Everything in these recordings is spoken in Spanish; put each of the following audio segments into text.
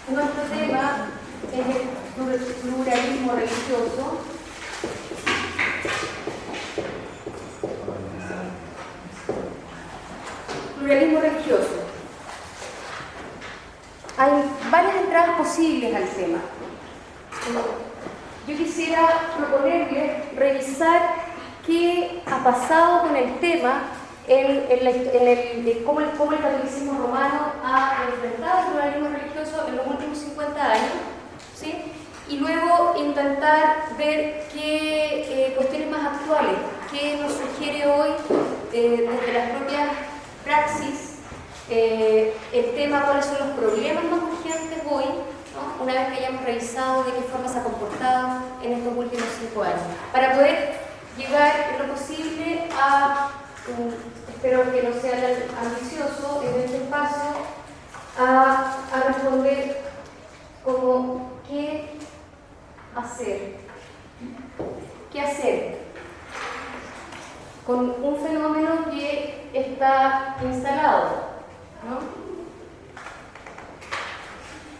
Nuestro tema es el pluralismo religioso. Pluralismo religioso. Hay varias entradas posibles al tema. Yo quisiera proponerles revisar qué ha pasado con el tema, cómo el catolicismo romano ha enfrentado el pluralismo religioso en los últimos 50 años, ¿sí? Y luego intentar ver qué cuestiones más actuales, qué nos sugiere hoy desde las propias praxis, el tema, cuáles son los problemas más urgentes hoy, ¿no? Una vez que hayamos revisado de qué forma se ha comportado en estos últimos 5 años, para poder llegar en lo posible a, espero que no sea tan ambicioso en este espacio, a responder como ¿qué hacer? ¿Qué hacer con un fenómeno que está instalado, ¿no?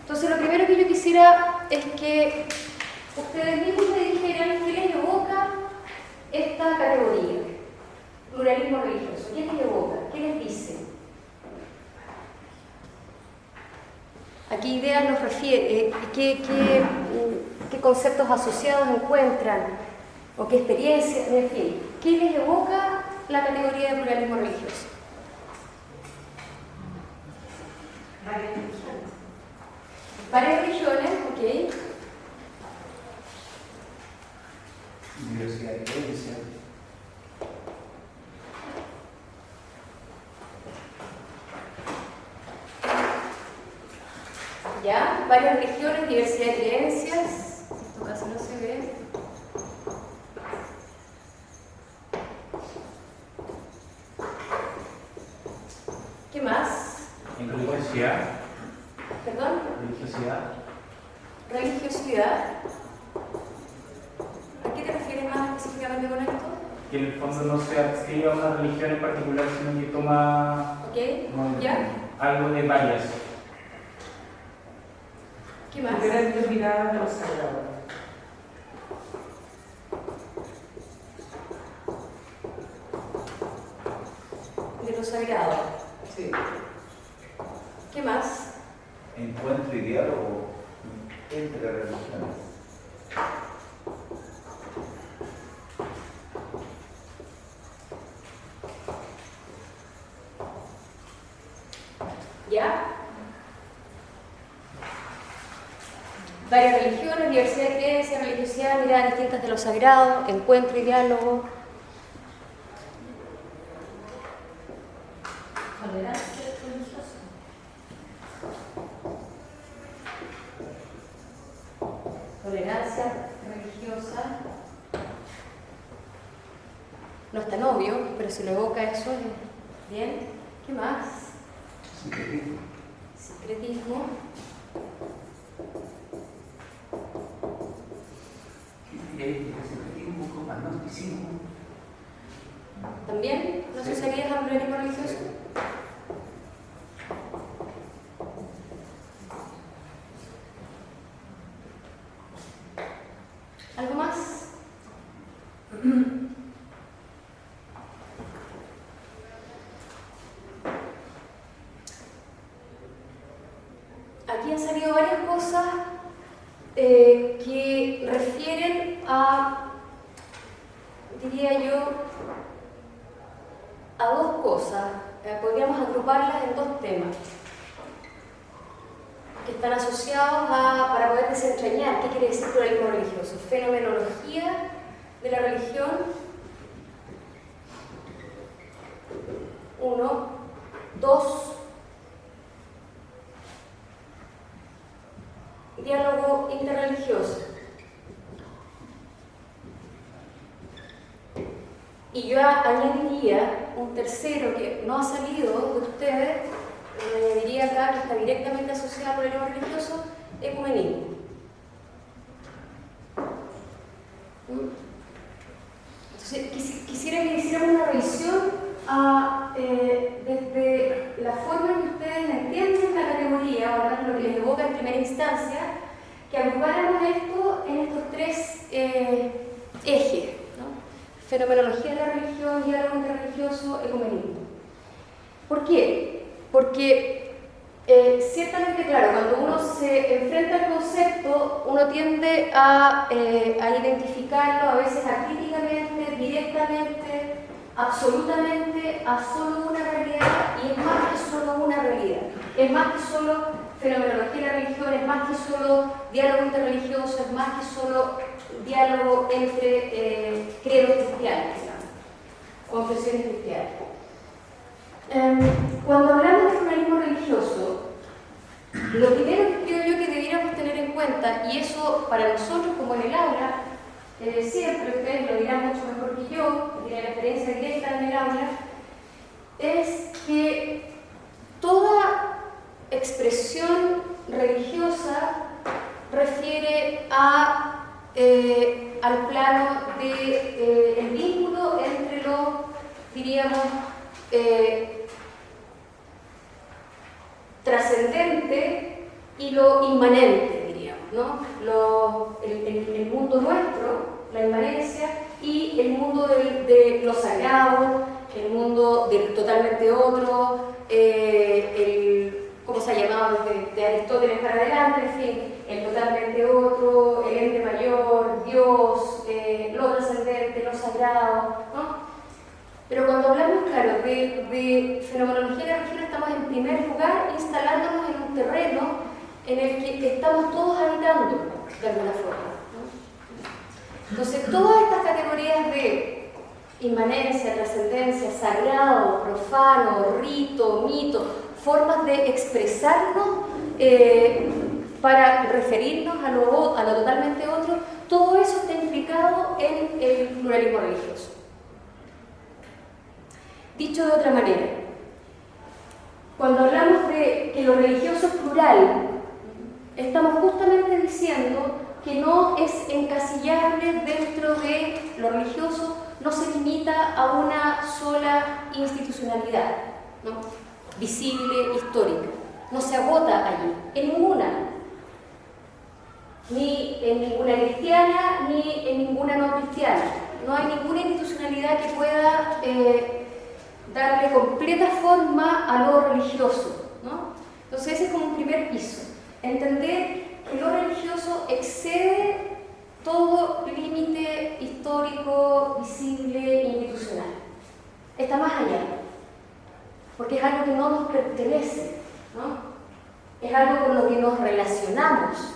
Entonces, lo primero que yo quisiera es que ustedes mismos me dijeran qué les evoca esta categoría, pluralismo religioso. ¿Qué les evoca? ¿Qué les dice? ¿A qué ideas nos refiere? ¿Qué conceptos asociados encuentran? ¿O qué experiencias? En fin, ¿qué les evoca la categoría de pluralismo religioso? Varias religiones, ok. Diversidad de creencias. Ya, varias religiones, diversidad de creencias. Esto casi no se ve. ¿Qué más? Religiosidad. ¿Perdón? Religiosidad. Religiosidad. ¿A qué te refieres más específicamente con esto? Que en el fondo no se adscribe a una religión en particular, sino que toma ¿Ya? algo de varias. ¿Qué más? Diferentes miradas de lo sagrado. De lo sagrado. Sí. ¿Qué más? Encuentro y diálogo entre religiones. ¿Ya? Varias religiones, diversidad de creencias, religiosidad, miradas distintas de lo sagrado, encuentro y diálogo. Tolerancia religiosa. Tolerancia religiosa. No es tan obvio, pero si lo evoca eso, bien. ¿Qué más? Sincretismo. Sincretismo. Sincretismo con agnosticismo. ¿También no asociarías a pluralismo religioso? ¿Algo más? Aquí han salido varias cosas que refieren a, diría yo, a dos cosas. Podríamos agruparlas en dos temas que están asociados para poder desentrañar qué quiere decir pluralismo religioso. Fenomenología de la religión. 1, 2. Diálogo interreligioso. Y yo añadiría un tercero que no ha salido de ustedes, añadiría acá que está directamente asociado al pluralismo religioso, ecumenismo. Entonces, quisiera que hiciéramos una revisión desde la forma en que ustedes entienden la categoría, o lo que les evoca en primera instancia, que agrupáramos esto en estos tres ejes, ¿no? Fenomenología de la religión, diálogo interreligioso, ecumenismo. ¿Por qué? Porque ciertamente, claro, cuando uno se enfrenta al concepto, uno tiende a identificarlo a veces acríticamente, directamente, absolutamente, a solo una realidad, y es más que solo una realidad. Es más que solo fenomenología de la religión, es más que solo diálogo interreligioso, es más que solo diálogo entre credos cristianos, digamos, confesiones cristianas. Cuando hablamos de pluralismo religioso, lo primero que creo yo que debiéramos tener en cuenta, y eso para nosotros como en el aula, siempre ustedes lo dirán mucho mejor que yo, tienen la experiencia directa en el aula, es que toda expresión religiosa refiere al plano del vínculo entre lo, diríamos, trascendente y lo inmanente, diríamos, ¿no? El mundo nuestro, la inmanencia, y el mundo de lo sagrado, el mundo del totalmente otro, ¿cómo se ha llamado de Aristóteles para adelante? En fin, el totalmente otro, el ente mayor, Dios, lo trascendente, lo sagrado, ¿no? Pero cuando hablamos, claro, de fenomenología de la religión, estamos en primer lugar instalándonos en un terreno en el que estamos todos habitando, de alguna forma, ¿no? Entonces, todas estas categorías de inmanencia, trascendencia, sagrado, profano, rito, mito, formas de expresarnos para referirnos a lo totalmente otro, todo eso está implicado en el pluralismo religioso. Dicho de otra manera, cuando hablamos de que lo religioso es plural, estamos justamente diciendo que no es encasillable dentro de lo religioso, no se limita a una sola institucionalidad, ¿no? Visible, histórica, no se agota allí, en ninguna, ni en ninguna cristiana, ni en ninguna no cristiana. No hay ninguna institucionalidad que pueda darle completa forma a lo religioso, ¿no? Entonces ese es como un primer piso, entender que lo religioso excede todo límite histórico, visible, institucional. Está más allá, porque es algo que no nos pertenece, ¿no? Es algo con lo que nos relacionamos,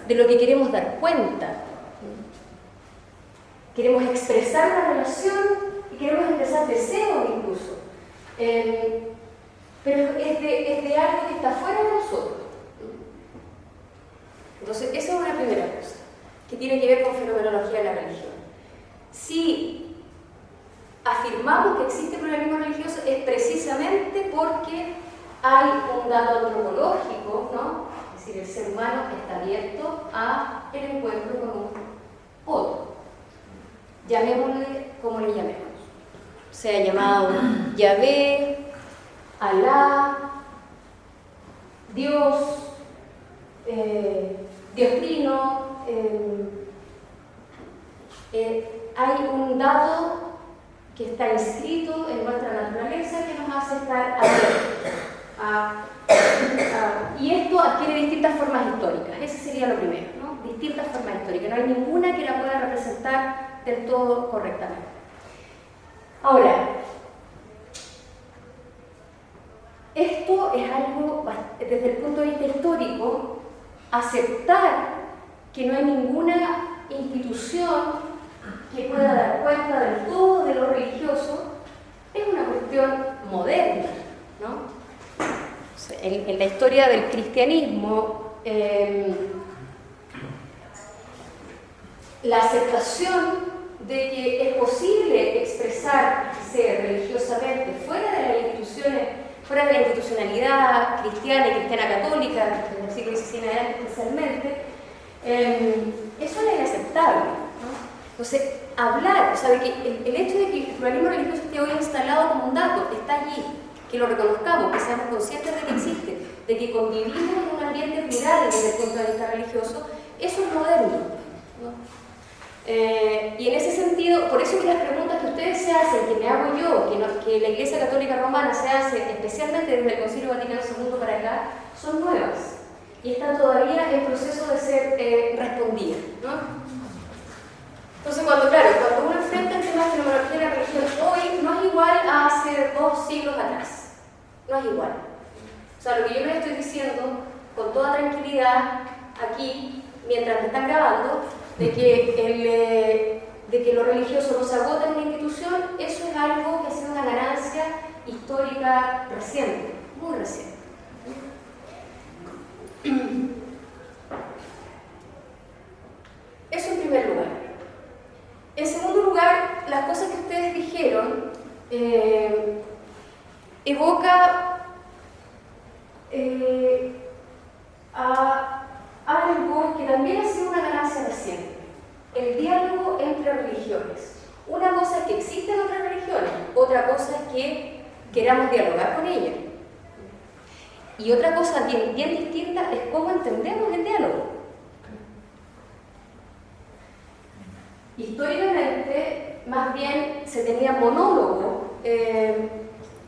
de lo que queremos dar cuenta. Queremos expresar una relación y queremos expresar deseos incluso. Pero es de algo que está fuera de nosotros. Entonces, esa es una primera cosa, que tiene que ver con fenomenología de la religión. Si afirmamos que existe pluralismo religioso, es precisamente porque hay un dato antropológico, ¿no? Es decir, el ser humano está abierto a el encuentro con un otro. Llamémosle como le llamemos. Se ha llamado Yahvé, Alá, Dios, Dios Trino. Hay un dato que está inscrito en nuestra naturaleza que nos hace estar abiertos y esto adquiere distintas formas históricas. Ese sería lo primero, ¿no? Distintas formas históricas. No hay ninguna que la pueda representar del todo correctamente. Ahora, esto es algo, desde el punto de vista histórico, aceptar que no hay ninguna institución que pueda dar cuenta del todo de lo religioso, es una cuestión moderna, ¿no? En la historia del cristianismo, la aceptación de que es posible expresarse religiosamente fuera de las instituciones, fuera de la institucionalidad cristiana y cristiana católica, desde el siglo XVI en adelante especialmente, eso era inaceptable, ¿no? Entonces, hablar, o sea, de que el hecho de que el pluralismo religioso esté hoy instalado como un dato, está allí, que lo reconozcamos, que seamos conscientes de que existe, de que convivimos en un ambiente plural desde el punto de vista religioso, eso es moderno, ¿no? Y en ese sentido, por eso que las preguntas que ustedes se hacen, que me hago yo, que la Iglesia Católica Romana se hace, especialmente desde el Concilio Vaticano II para acá, son nuevas y están todavía en proceso de ser respondidas, ¿no? Entonces, cuando uno enfrenta el tema de fenomenología de la religión hoy, no es igual a hace 2 siglos atrás. No es igual. O sea, lo que yo les estoy diciendo con toda tranquilidad aquí, mientras me están grabando, de que lo religioso no se agota en una institución, eso es algo que ha sido una ganancia histórica reciente, muy reciente. Eso en primer lugar. En segundo lugar, las cosas que ustedes dijeron evoca a algo que también ha sido una ganancia reciente, el diálogo entre religiones. Una cosa es que existen otras religiones, otra cosa es que queramos dialogar con ellas. Y otra cosa bien distinta es cómo entendemos el diálogo. Históricamente, más bien se tenía monólogo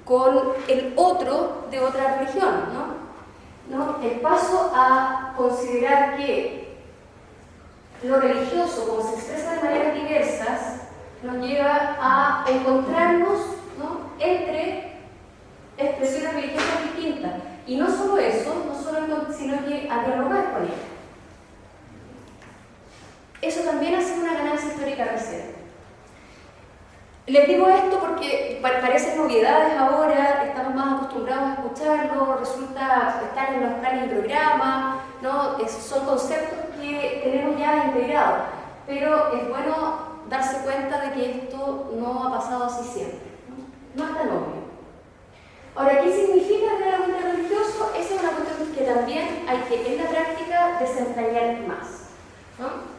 con el otro de otra religión, ¿no? El paso a considerar que lo religioso, como se expresa de maneras diversas, nos lleva a encontrarnos, ¿no?, entre expresiones religiosas distintas. Y no solo eso, sino que a dialogar con ellas. Eso también ha sido una ganancia histórica reciente. Les digo esto porque parecen novedades ahora, estamos más acostumbrados a escucharlo, resulta estar en los planes de programa, ¿no? Son conceptos que tenemos ya integrados, pero es bueno darse cuenta de que esto no ha pasado así siempre, no es tan obvio. Ahora, ¿qué significa el diálogo interreligioso? Esa es una cuestión que también hay que en la práctica desentrañar más, ¿no?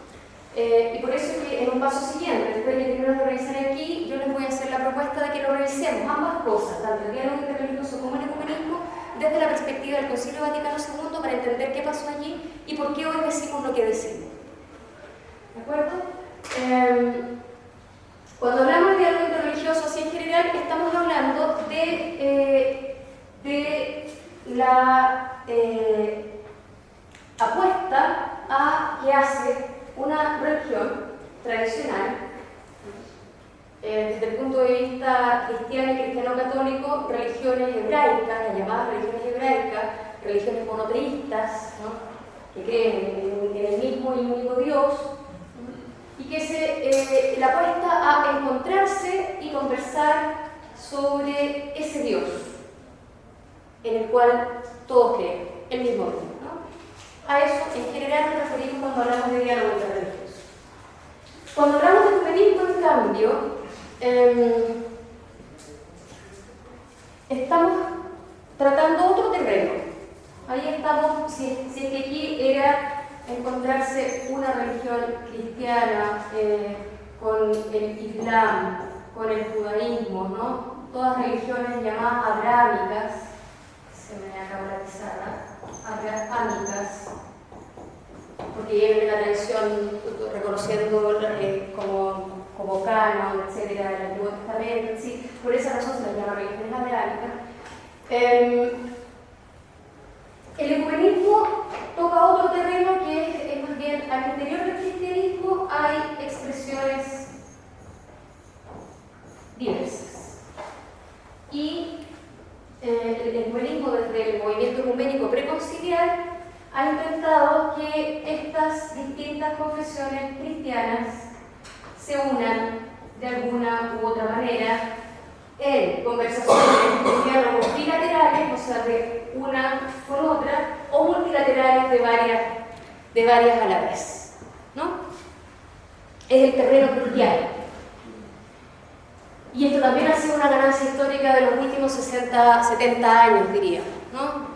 Y por eso que en un paso siguiente, después de que terminemos de revisar aquí, yo les voy a hacer la propuesta de que lo revisemos, ambas cosas, tanto el diálogo interreligioso como el ecumenismo, desde la perspectiva del Concilio Vaticano II, para entender qué pasó allí y por qué hoy decimos lo que decimos. ¿De acuerdo? Cuando hablamos de diálogo interreligioso así en general, estamos hablando de la apuesta a que hace una religión tradicional, desde el punto de vista cristiano y cristiano-católico, religiones hebraicas, las llamadas religiones hebraicas, religiones monoteístas, ¿no?, que creen en el mismo y único Dios, y que la apuesta a encontrarse y conversar sobre ese Dios en el cual todos creen, el mismo Dios, ¿no? A eso en general nos referimos cuando hablamos de diálogo interreligioso. Cuando hablamos de ecumenismo, en cambio, estamos tratando otro terreno. Ahí estamos, si es que aquí era encontrarse una religión cristiana con el Islam, con el judaísmo, ¿no? Todas religiones llamadas abrámicas, se me acaba la pizarra, abrámicas, porque vienen de la tradición reconociendo como canon, etcétera, del Antiguo Testamento, ¿sí? Por esa razón se les llama religiones abrámicas. El ecumenismo toca otro terreno que es más bien al interior del cristianismo hay expresiones diversas. Y el ecumenismo, desde el movimiento ecuménico preconciliar, ha intentado que estas distintas confesiones cristianas se unan de alguna u otra manera en conversaciones, en diálogos bilaterales, o sea, de una con otra, o multilaterales de varias a la vez, ¿no? Es el terreno cristiano. Y esto también ha sido una ganancia histórica de los últimos 60, 70 años, diría, ¿no?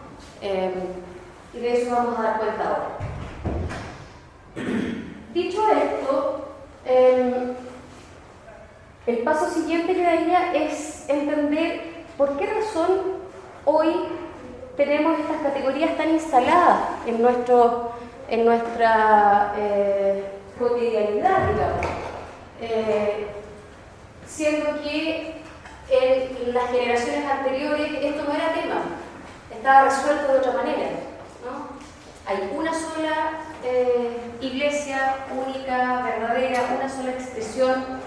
Y de eso vamos a dar cuenta ahora. Dicho esto, el paso siguiente que daría es entender ¿por qué razón hoy tenemos estas categorías tan instaladas en nuestra cotidianidad, digamos? Siendo que en las generaciones anteriores esto no era tema, estaba resuelto de otra manera, ¿no? Hay una sola iglesia única, verdadera, una sola expresión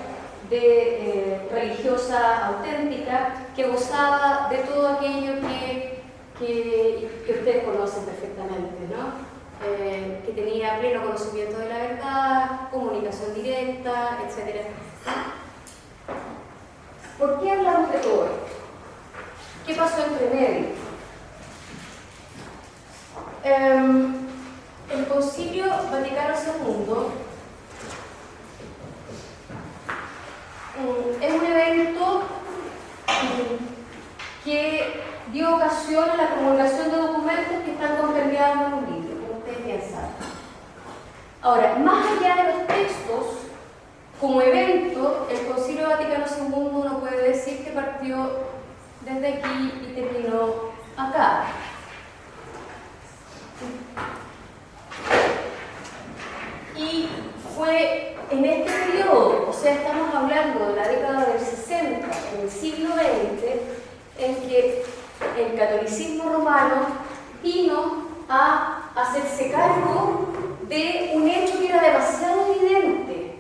religiosa auténtica que gozaba de todo aquello que ustedes conocen perfectamente, ¿no? Que tenía pleno conocimiento de la verdad, comunicación directa, etc. ¿Por qué hablamos de todo esto? ¿Qué pasó entre medio? El Concilio Vaticano II es un evento que dio ocasión a la promulgación de documentos que están compendiados en un libro, como ustedes bien saben. Ahora, más allá de los textos, como evento, el Concilio Vaticano II no puede decir que partió desde aquí y terminó acá. Y fue en este periodo, o sea, estamos hablando de la década del 60, en el siglo XX, en que el catolicismo romano vino a hacerse cargo de un hecho que era demasiado evidente,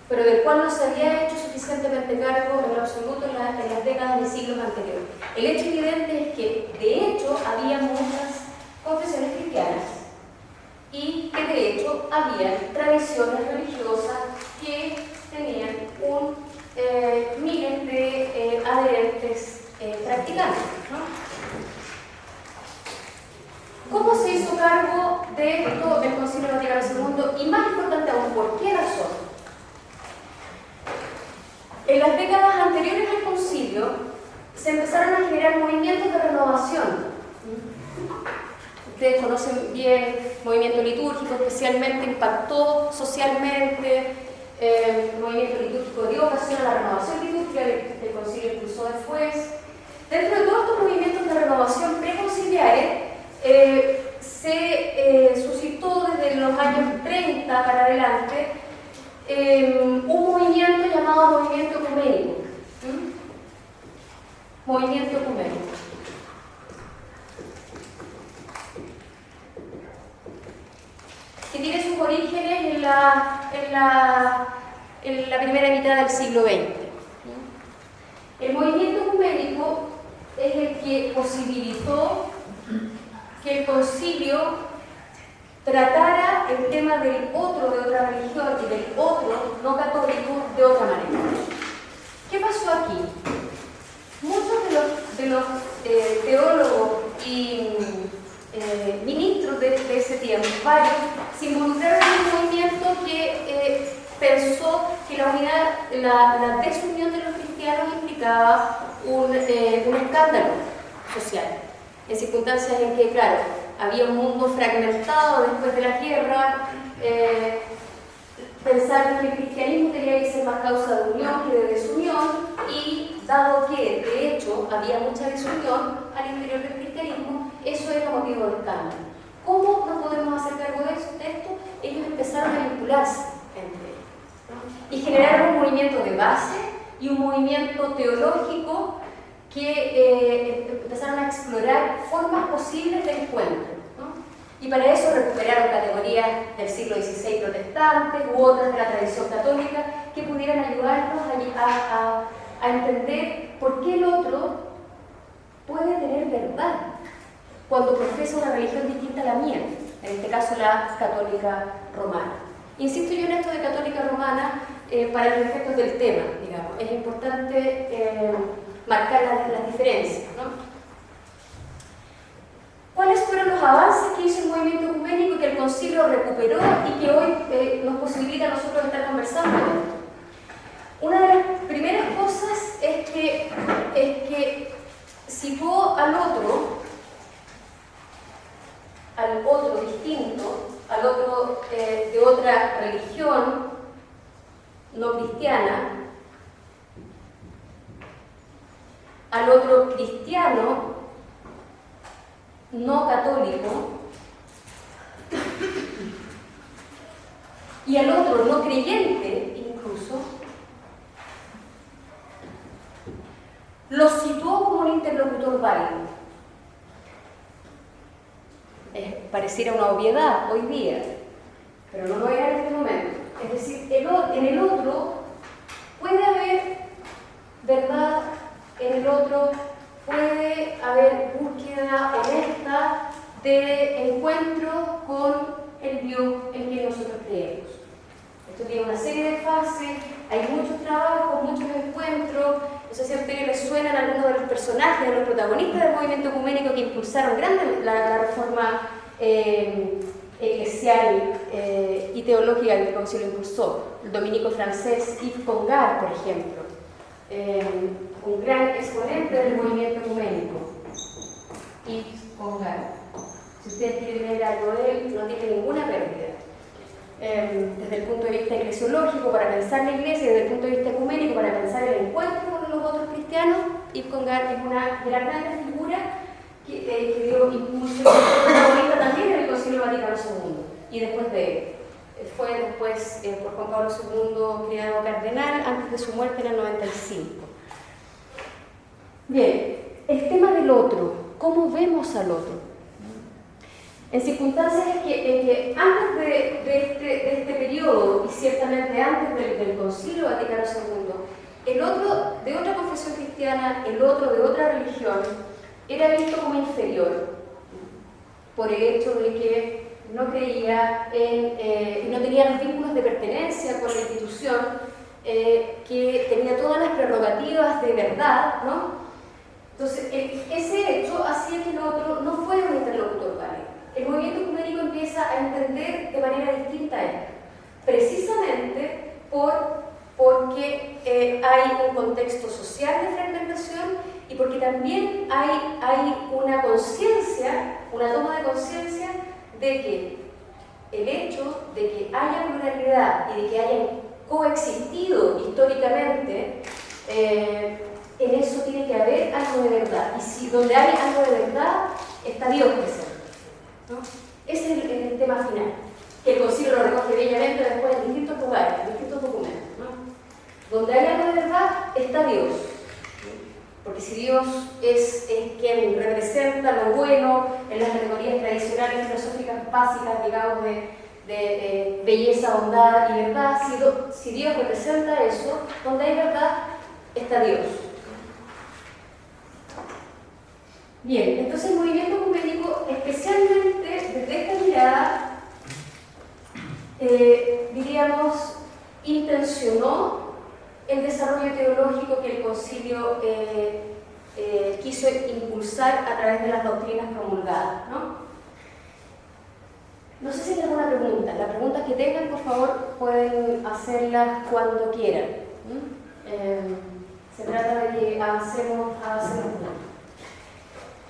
pero del cual no se había hecho suficientemente cargo en lo absoluto en las décadas de siglos anteriores. El hecho evidente es que, de hecho, había muchas confesiones cristianas y que, de hecho, había tradiciones religiosas que tenían miles de adherentes practicantes, ¿no? ¿Cómo se hizo cargo de esto el Concilio Vaticano II? Y más importante aún, ¿por qué razón? En las décadas anteriores al concilio se empezaron a generar movimientos de renovación. Ustedes conocen bien el movimiento litúrgico, especialmente impactó socialmente. El movimiento litúrgico dio ocasión a la renovación litúrgica que el concilio impulsó después. Dentro de todos estos movimientos de renovación preconciliares, se suscitó desde los años 30 para adelante un movimiento llamado movimiento ecuménico. Movimiento ecuménico. Que tiene sus orígenes en la primera mitad del siglo XX. El movimiento ecuménico es el que posibilitó que el concilio tratara el tema del otro de otra religión y del otro no católico de otra manera. ¿Qué pasó aquí? Muchos de los teólogos y ministros de ese tiempo, varios, se involucraron en un movimiento que pensó que la desunión de los cristianos implicaba un escándalo social, en circunstancias en que, claro, había un mundo fragmentado después de la guerra. Pensaron que el cristianismo tenía que ser más causa de unión que de desunión, y dado que de hecho había mucha desunión al interior del cristianismo, eso era motivo de escándalo. ¿Cómo nos podemos hacer cargo de esto? Ellos empezaron a vincularse entre ellos, ¿no? Y generaron un movimiento de base y un movimiento teológico que empezaron a explorar formas posibles de encuentro, ¿no? Y para eso recuperaron categorías del siglo XVI protestantes u otras de la tradición católica que pudieran ayudarnos a entender por qué el otro puede tener verdad cuando profesa una religión distinta a la mía, en este caso la católica romana. Insisto yo en esto de católica romana para los efectos del tema, digamos. Es importante marcar las diferencias, ¿no? ¿Cuáles fueron los avances que hizo el movimiento ecuménico y que el concilio recuperó y que hoy nos posibilita a nosotros estar conversando de esto? Una de las primeras cosas es que situó al otro distinto, al otro de otra religión no cristiana, al otro cristiano, no católico, y al otro no creyente incluso, lo situó como un interlocutor válido. Pareciera una obviedad hoy día, pero no lo era en este momento. Es decir, en el otro puede haber verdad, en el otro puede haber búsqueda honesta de encuentro con el Dios en que nosotros creemos. Esto tiene una serie de fases, hay muchos trabajos, muchos encuentros. No sé si a ustedes les suenan algunos de los personajes, de los protagonistas del movimiento ecuménico que impulsaron grande la reforma eclesial y teológica que el concilio impulsó. El dominico francés Yves Congar, por ejemplo, un gran exponente del movimiento ecuménico. Yves Congar. Si ustedes quieren leer algo de él, no tiene ninguna pérdida. Desde el punto de vista eclesiológico, para pensar la iglesia, y desde el punto de vista ecuménico, para pensar el encuentro con los otros cristianos, Yves Congar es una gran figura que dio impulso protagonista también en el Concilio Vaticano II, y después de él. Fue después por Juan Pablo II creado cardenal antes de su muerte en el 95. Bien, el tema del otro, ¿cómo vemos al otro? En circunstancias en que antes de este periodo, y ciertamente antes del Concilio Vaticano II, el otro de otra confesión cristiana, el otro de otra religión, era visto como inferior por el hecho de que no creía en, no tenía los vínculos de pertenencia con la institución, que tenía todas las prerrogativas de verdad, ¿no? Entonces, ese hecho hacía que el otro no fuera un interlocutor válido. El movimiento ecuménico empieza a entender de manera distinta esto, precisamente porque hay un contexto social de fragmentación y porque también hay una conciencia, una toma de conciencia de que el hecho de que haya pluralidad y de que hayan coexistido históricamente, en eso tiene que haber algo de verdad. Y si donde hay algo de verdad, está Dios presente, ¿no? Ese es el tema final, que el concilio lo recoge bellamente después en distintos lugares, en distintos documentos, ¿no? Donde hay algo de verdad, está Dios. Porque si Dios es quien representa lo bueno en las categorías tradicionales filosóficas básicas, digamos, de belleza, bondad y verdad, si Dios representa eso, donde hay verdad, está Dios. Bien, entonces el movimiento ecuménico, especialmente desde esta mirada, diríamos, intencionó el desarrollo teológico que el concilio quiso impulsar a través de las doctrinas promulgadas, ¿no? No sé si hay alguna pregunta. Las preguntas que tengan, por favor, pueden hacerlas cuando quieran. Se trata de que avancemos juntos.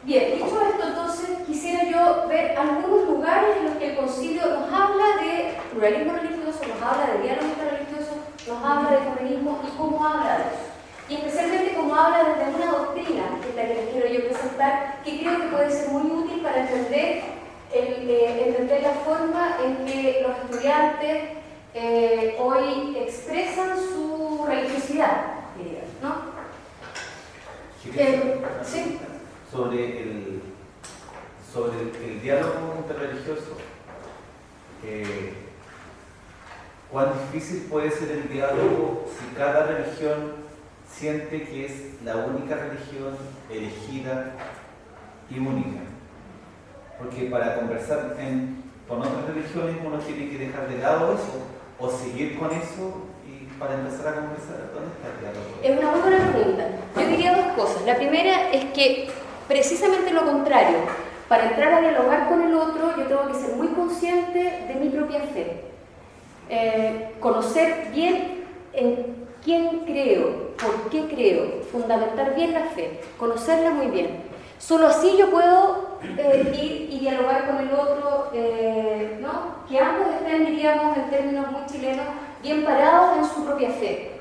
Bien, dicho esto, entonces quisiera yo ver algunos lugares en los que el concilio nos habla de pluralismo religioso, nos habla de diálogo interreligioso, nos habla de ecumenismo y cómo habla de eso. Y especialmente cómo habla desde una doctrina, que es la que les quiero yo presentar, que creo que puede ser muy útil para entender la forma en que los estudiantes hoy expresan su religiosidad, diría, ¿no? Sí. Sobre el diálogo interreligioso, ¿cuán difícil puede ser el diálogo si cada religión siente que es la única religión elegida y única? Porque para conversar con otras religiones uno tiene que dejar de lado eso o seguir con eso, y para empezar a conversar, ¿dónde está el diálogo? Es una muy buena pregunta. Yo diría dos cosas. La primera es que precisamente lo contrario. Para entrar a dialogar con el otro, yo tengo que ser muy consciente de mi propia fe. Conocer bien en quién creo, por qué creo, fundamentar bien la fe, conocerla muy bien. Solo así yo puedo ir y dialogar con el otro, ¿no? Que ambos estén, diríamos, en términos muy chilenos, bien parados en su propia fe.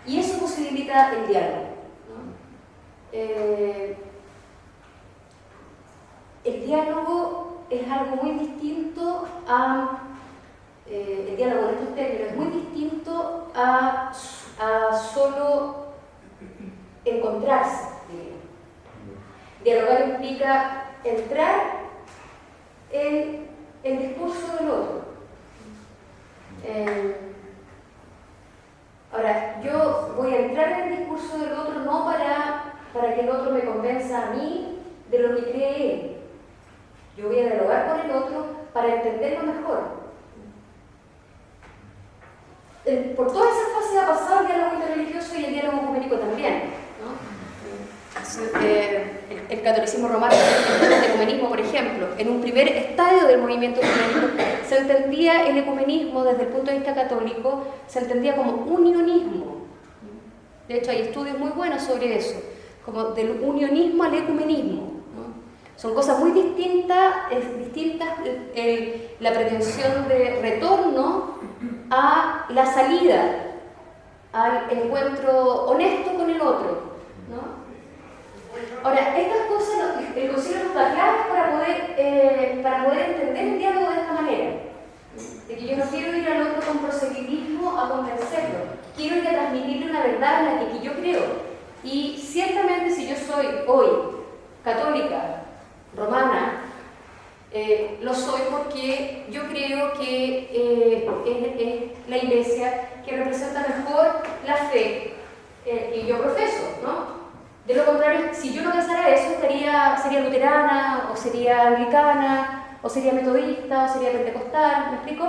Y eso posibilita el diálogo, ¿no? el diálogo es algo muy distinto a el diálogo en estos términos es muy distinto a solo encontrarse. Dialogar implica entrar en el discurso del otro. Ahora, yo voy a entrar en el discurso del otro no para que el otro me convenza a mí de lo que cree él. Yo voy a dialogar con el otro para entenderlo mejor. Por todas esas fases ha pasado el diálogo interreligioso y el diálogo ecuménico también, ¿no? El catolicismo romano, el ecumenismo, por ejemplo, en un primer estadio del movimiento ecuménico se entendía el ecumenismo desde el punto de vista católico, se entendía como unionismo. De hecho, hay estudios muy buenos sobre eso, como del unionismo al ecumenismo, ¿no? Son cosas muy distintas, la pretensión de retorno a la salida, al encuentro honesto con el otro, ¿no? Ahora, estas cosas, el concilio nos da claves para poder entender el diálogo de esta manera. De que yo no quiero ir al otro con proselitismo a convencerlo, quiero ir a transmitirle una verdad en la que yo creo. Y ciertamente si yo soy hoy católica, romana, lo soy porque yo creo que es la Iglesia que representa mejor la fe que yo profeso, ¿no? De lo contrario, si yo no pensara eso, sería luterana, o sería anglicana, o sería metodista, o sería pentecostal, ¿me explico?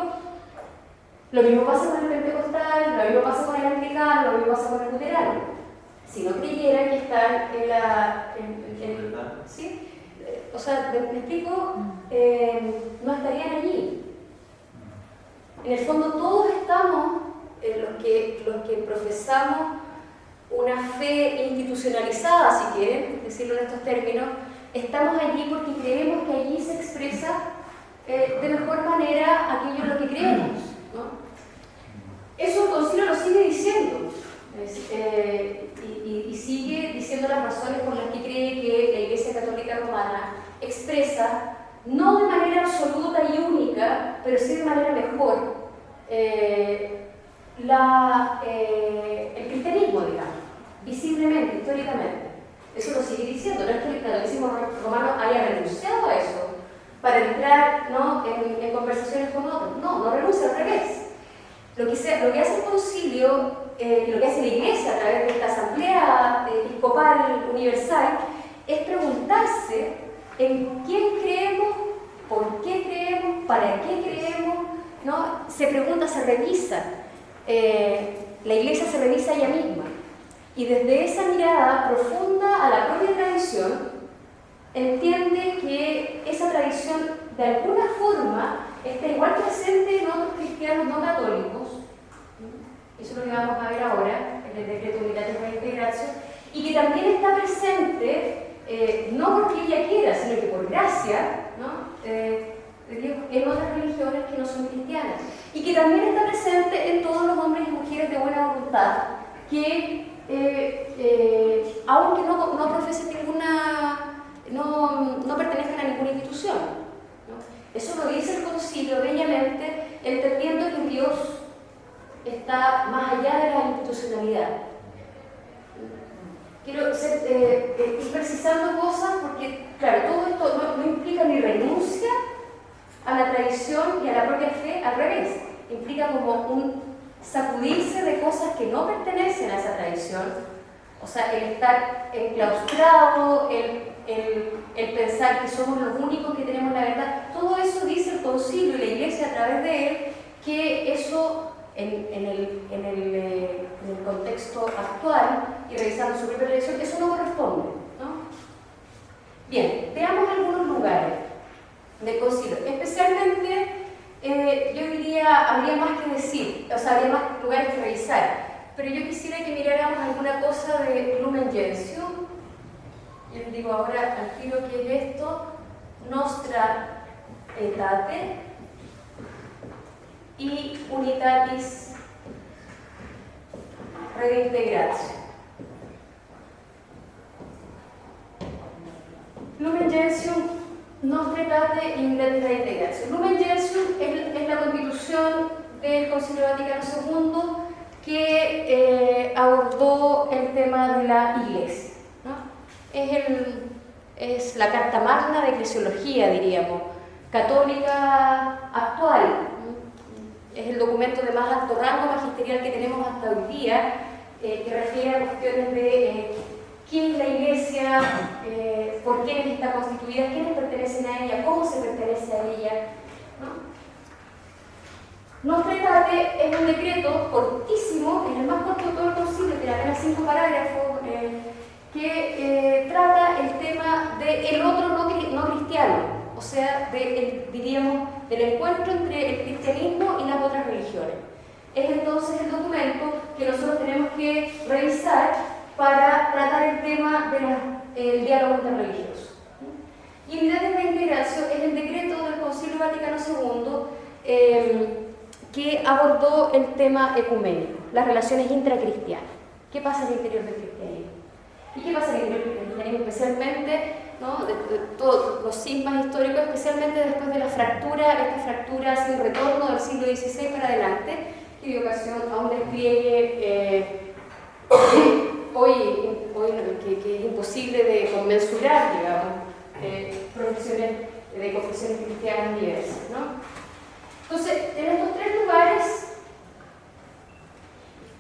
Lo mismo pasa con el pentecostal, lo mismo pasa con el anglicano, lo mismo pasa con el luterano. Si no creyeran que están ¿sí? O sea, ¿me explico? No estarían allí. En el fondo todos estamos, los que profesamos una fe institucionalizada, si quieren decirlo en estos términos, estamos allí porque creemos que allí se expresa de mejor manera aquello en lo que creemos, ¿no? Eso el concilio lo sigue diciendo, y sigue diciendo las razones por las que cree que la Iglesia Católica Romana expresa, no de manera absoluta y única, pero sí de manera mejor, el cristianismo, digamos, visiblemente, históricamente. Eso lo sigue diciendo, no es que el catolicismo romano haya renunciado a eso para entrar, ¿no?, en conversaciones con otros. No renuncia, al revés. Lo que hace el concilio, lo que hace la Iglesia a través de esta asamblea episcopal universal, es preguntarse en quién creemos, por qué creemos, para qué creemos, ¿no? Se pregunta, se revisa. La Iglesia se revisa ella misma. Y desde esa mirada profunda a la propia tradición, entiende que esa tradición de alguna forma está igual presente en otros cristianos no católicos. Eso es lo que vamos a ver ahora, en el decreto Unitatis Reintegratio, y que también está presente, no porque ella quiera, sino que por gracia, ¿no?, de Dios, en otras religiones que no son cristianas. Y que también está presente en todos los hombres y mujeres de buena voluntad, que aunque no profesen ninguna, no pertenezcan a ninguna institución, ¿no? Eso lo dice el concilio bellamente, entendiendo que Dios está más allá de la institucionalidad. Quiero ir precisando cosas porque, claro, todo esto no implica ni renuncia a la tradición y a la propia fe, al revés, implica como un sacudirse de cosas que no pertenecen a esa tradición, o sea, el estar enclaustrado, el pensar que somos los únicos que tenemos la verdad. Todo eso dice el concilio y la Iglesia a través de él, que eso en el contexto actual y revisando su propia tradición, eso no corresponde, ¿no? Bien, veamos algunos lugares del concilio, especialmente yo diría, habría más que decir, o sea, habría más lugares que revisar, pero yo quisiera que miráramos alguna cosa de Lumen Gentium. Yo les digo ahora al tiro que es esto, Nostra Aetate y Unitatis Redintegratio. Lumen Gentium Nostre Aetate in Identitate Gentium. Lumen Gentium es la constitución del Concilio Vaticano II que abordó el tema de la Iglesia, ¿no? Es la carta magna de eclesiología, diríamos, católica actual, ¿no? Es el documento de más alto rango magisterial que tenemos hasta hoy día, que refiere a cuestiones de quién es la Iglesia, por quiénes está constituida, quiénes pertenecen a ella, cómo se pertenece a ella, ¿no? Nostre Aetate es un decreto cortísimo, es el más corto de todo el concilio, tiene apenas 5 parágrafos, que trata el tema del otro no cristiano, o sea, diríamos, del encuentro entre el cristianismo y las otras religiones. Es entonces el documento que nosotros tenemos que revisar para tratar el tema del diálogo interreligioso. Y Unidades de Integración es el decreto del Concilio Vaticano II que abordó el tema ecuménico, las relaciones intracristianas. ¿Qué pasa en el interior del cristianismo? ¿Y qué pasa en el interior del cristianismo? Especialmente, ¿no?, de todos los cismas históricos, especialmente después de la fractura. Esta fractura hace un retorno del siglo XVI para adelante, que dio ocasión a un despliegue que es imposible de conmensurar, digamos, profesiones de confesiones cristianas diversas, ¿no? Entonces, en estos 3 lugares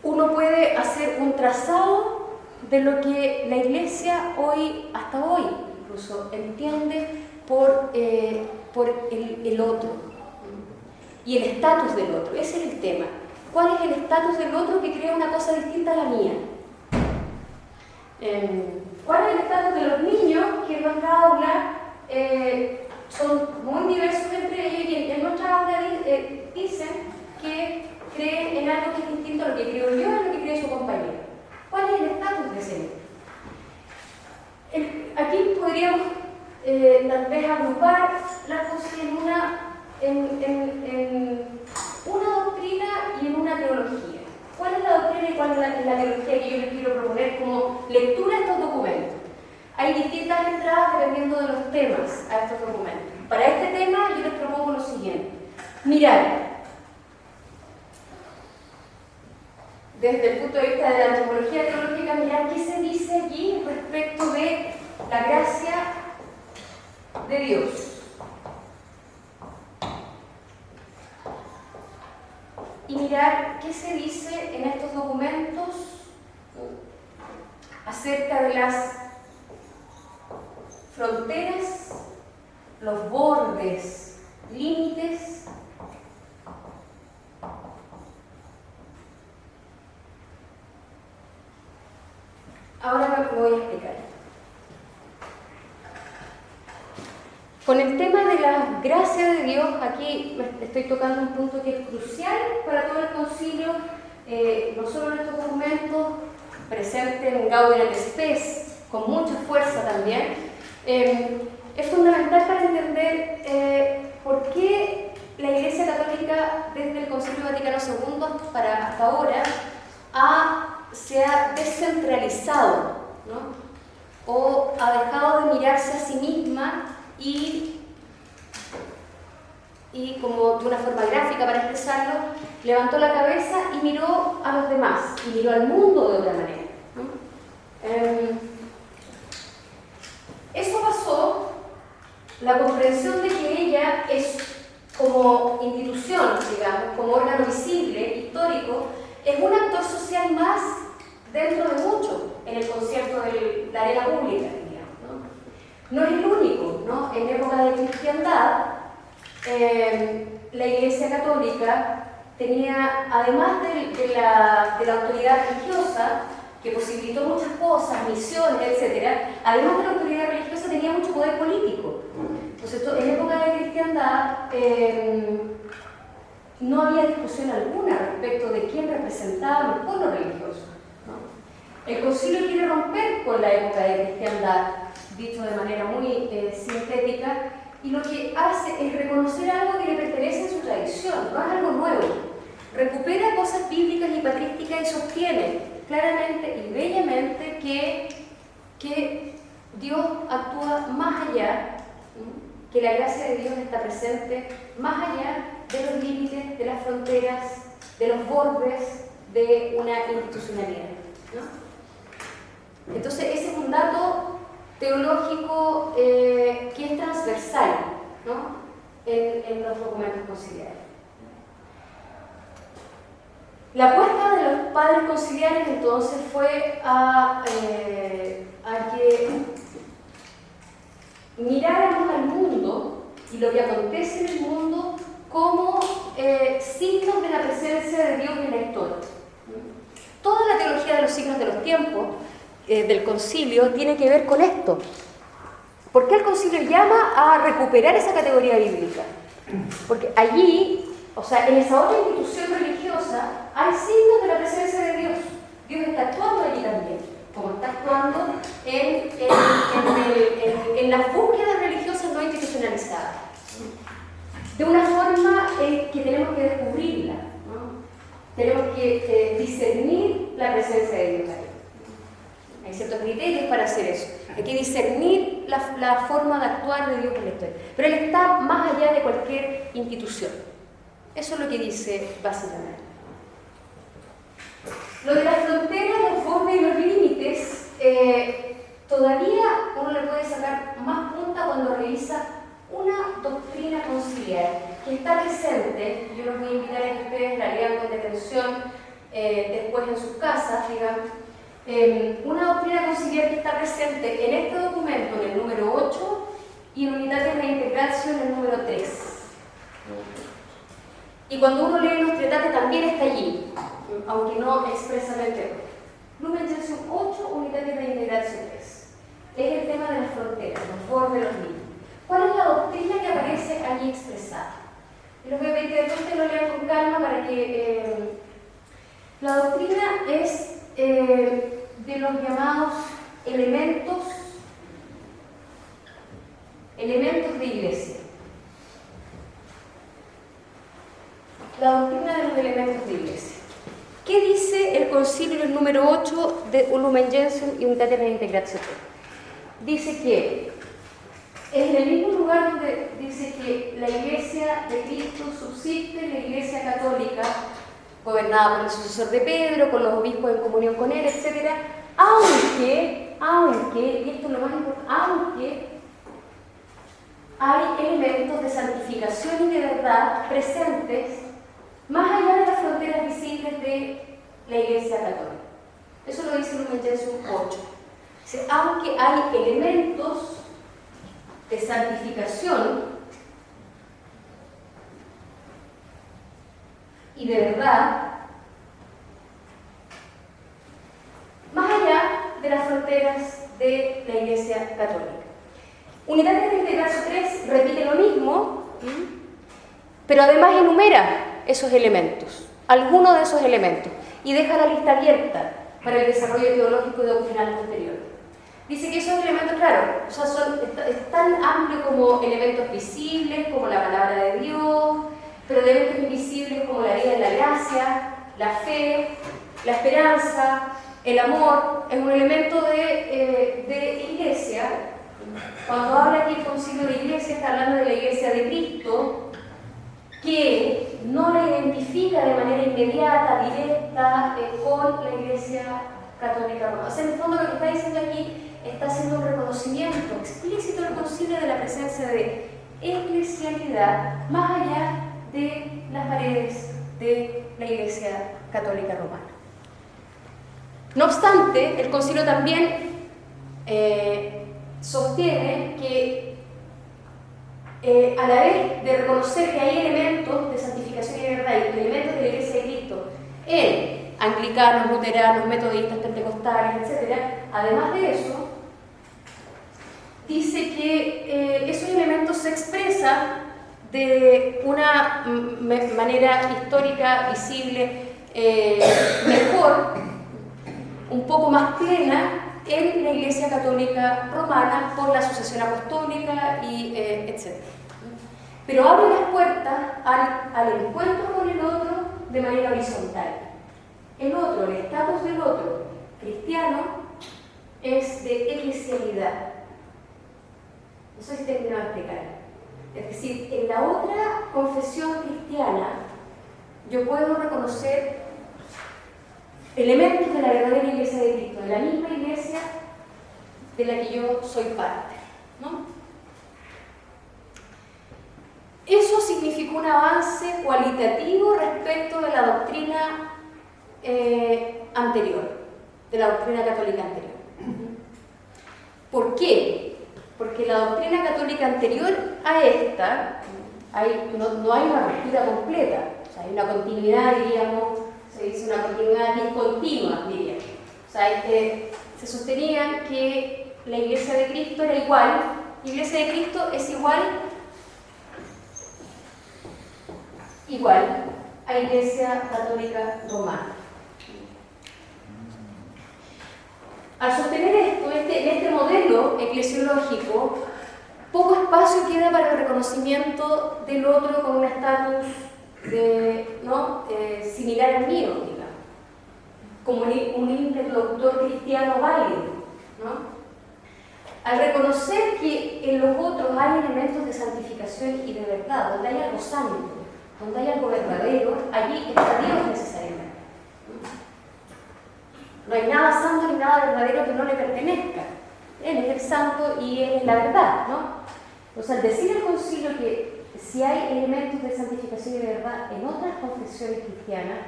uno puede hacer un trazado de lo que la Iglesia hoy, hasta hoy incluso, entiende por el otro y el estatus del otro. Ese es el tema. ¿Cuál es el estatus del otro que crea una cosa distinta a la mía? ¿Cuál es el estatus de los niños que en nuestra aula son muy diversos entre ellos y en nuestra aula dicen que creen en algo que es distinto a lo que creo yo, a lo que cree su compañero? ¿Cuál es el estatus de ese niño? Aquí podríamos tal vez agrupar las cosas en una doctrina y en una teología. ¿Cuál es la doctrina y cuál es la teología que yo les quiero proponer como lectura de estos documentos? Hay distintas entradas dependiendo de los temas a estos documentos. Para este tema yo les propongo lo siguiente: mirar desde el punto de vista de la antropología teológica, mirar qué se dice allí respecto de la gracia de Dios. Y mirar qué se dice en estos documentos acerca de las fronteras, los bordes, límites ahora me voy a explicar. Con el tema de la gracia de Dios, aquí estoy tocando un punto que es crucial para todo el concilio, no solo en estos documentos, presente en Gaudium et Spes, con mucha fuerza también. Es fundamental para entender por qué la Iglesia Católica, desde el Concilio Vaticano II hasta ahora, se ha descentralizado, ¿no?, o ha dejado de mirarse a sí misma y como de una forma gráfica para expresarlo, levantó la cabeza y miró a los demás, y miró al mundo de otra manera, ¿no? Eso pasó, la comprensión de que ella es como institución, digamos, como órgano visible, histórico, es un actor social más dentro de mucho en el concierto de la arena pública, digamos, ¿no? No es el único, ¿no? En época de cristiandad, la Iglesia Católica tenía, además de la autoridad religiosa, que posibilitó muchas cosas, misiones, etc., además de la autoridad religiosa tenía mucho poder político. Entonces, en época de cristiandad no había discusión alguna respecto de quién representaba el pueblo religioso, ¿no? El concilio quiere romper con la época de cristiandad, dicho de manera muy sintética, y lo que hace es reconocer algo que le pertenece a su tradición, no es algo nuevo. Recupera cosas bíblicas y patrísticas y sostiene claramente y bellamente que Dios actúa más allá, que la gracia de Dios está presente más allá de los límites, de las fronteras, de los bordes de una institucionalidad, ¿no? Entonces ese es un dato teológico que es transversal, ¿no? en los documentos conciliares. La apuesta de los padres conciliares entonces fue a que miráramos al mundo y lo que acontece en el mundo como signos de la presencia de Dios en la historia. Toda la teología de los signos de los tiempos del concilio tiene que ver con esto. ¿Por qué el concilio llama a recuperar esa categoría bíblica? Porque allí, o sea, en esa otra institución religiosa hay signos de la presencia de Dios. Dios está actuando allí también, como está actuando en las búsquedas religiosas no institucionalizadas. De una forma que tenemos que descubrirla, ¿no? Tenemos que discernir la presencia de Dios ahí. Hay ciertos criterios para hacer eso. Hay que discernir la forma de actuar de Dios en la historia. Pero Él está más allá de cualquier institución. Eso es lo que dice básicamente. Lo de las fronteras, los bordes y los límites, todavía uno le puede sacar más punta cuando revisa una doctrina conciliar que está presente. Yo los voy a invitar a que ustedes la lean con detención después en sus casas, digamos. Una doctrina conciliar que está presente en este documento, en el número 8, y en Unitatis Reintegratio en el número 3. Y cuando uno lee los tratados también está allí, aunque no expresamente. Lumen Gentium 8, Unitatis Reintegratio 3. Es el tema de las fronteras, los bordes, los límites. ¿Cuál es la doctrina que aparece allí expresada? Y los voy a pedir que después lo lean con calma para que... la doctrina es de los llamados elementos de iglesia. La doctrina de los elementos de iglesia. ¿Qué dice el concilio el número 8 de Lumen Gentium y Unitatis Reintegratio? Dice que es en el mismo lugar donde dice que la iglesia de Cristo subsiste, la iglesia católica, gobernada por el sucesor de Pedro, con los obispos en comunión con él, etc. Aunque, y esto es lo más importante, aunque hay elementos de santificación y de verdad presentes más allá de las fronteras visibles de la iglesia católica. Eso lo dice Lumen Gentium 8. Dice, aunque hay elementos de santificación y de verdad, más allá de las fronteras de la Iglesia Católica. Unitatis Reintegratio 3 repite lo mismo, pero además enumera esos elementos, algunos de esos elementos, y deja la lista abierta para el desarrollo teológico y doctrinal posterior. Dice que esos elementos, claro, o sea, es tan amplio como elementos visibles, como la palabra de Dios, pero de elementos invisibles como la vida de la gracia, la fe, la esperanza, el amor. Es un elemento de iglesia. Cuando habla aquí el concilio de iglesia, está hablando de la iglesia de Cristo, que no la identifica de manera inmediata, directa, con la iglesia católica romana. O sea, en el fondo lo que está diciendo aquí está haciendo un reconocimiento explícito del concilio de la presencia de eclesialidad más allá de las paredes de la Iglesia Católica Romana. No obstante, el concilio también sostiene que a la vez de reconocer que hay elementos de santificación y de verdad y elementos de la Iglesia de Cristo en anglicanos, luteranos, metodistas, pentecostales, etc., además de eso, dice que esos elementos se expresan de una manera histórica, visible, mejor, un poco más plena en la Iglesia Católica Romana por la sucesión apostólica y etc. Pero abre las puertas al encuentro con el otro de manera horizontal. El otro, el estatus del otro cristiano, es de eclesialidad, No sé si termino de explicar. Es decir, en la otra confesión cristiana yo puedo reconocer elementos de la verdadera Iglesia de Cristo, de la misma Iglesia de la que yo soy parte, ¿no? Eso significó un avance cualitativo respecto de la doctrina anterior, de la doctrina católica anterior. ¿Por qué? Porque la doctrina católica anterior a esta, no hay una ruptura completa, o sea, hay una continuidad, diríamos, se dice una continuidad discontinua, diríamos. O sea, se sostenía que la Iglesia de Cristo era igual, la Iglesia de Cristo es igual a Iglesia Católica Romana. Al sostener esto, en este modelo eclesiológico, poco espacio queda para el reconocimiento del otro con un estatus similar al mío, digamos, como un interlocutor cristiano válido, ¿no? Al reconocer que en los otros hay elementos de santificación y de verdad, donde hay algo santo, donde hay algo verdadero, allí está Dios necesariamente. No hay nada santo ni nada verdadero que no le pertenezca. Él es el santo y Él es la verdad, ¿no? Entonces, al decir el concilio que si hay elementos de santificación y de verdad en otras confesiones cristianas,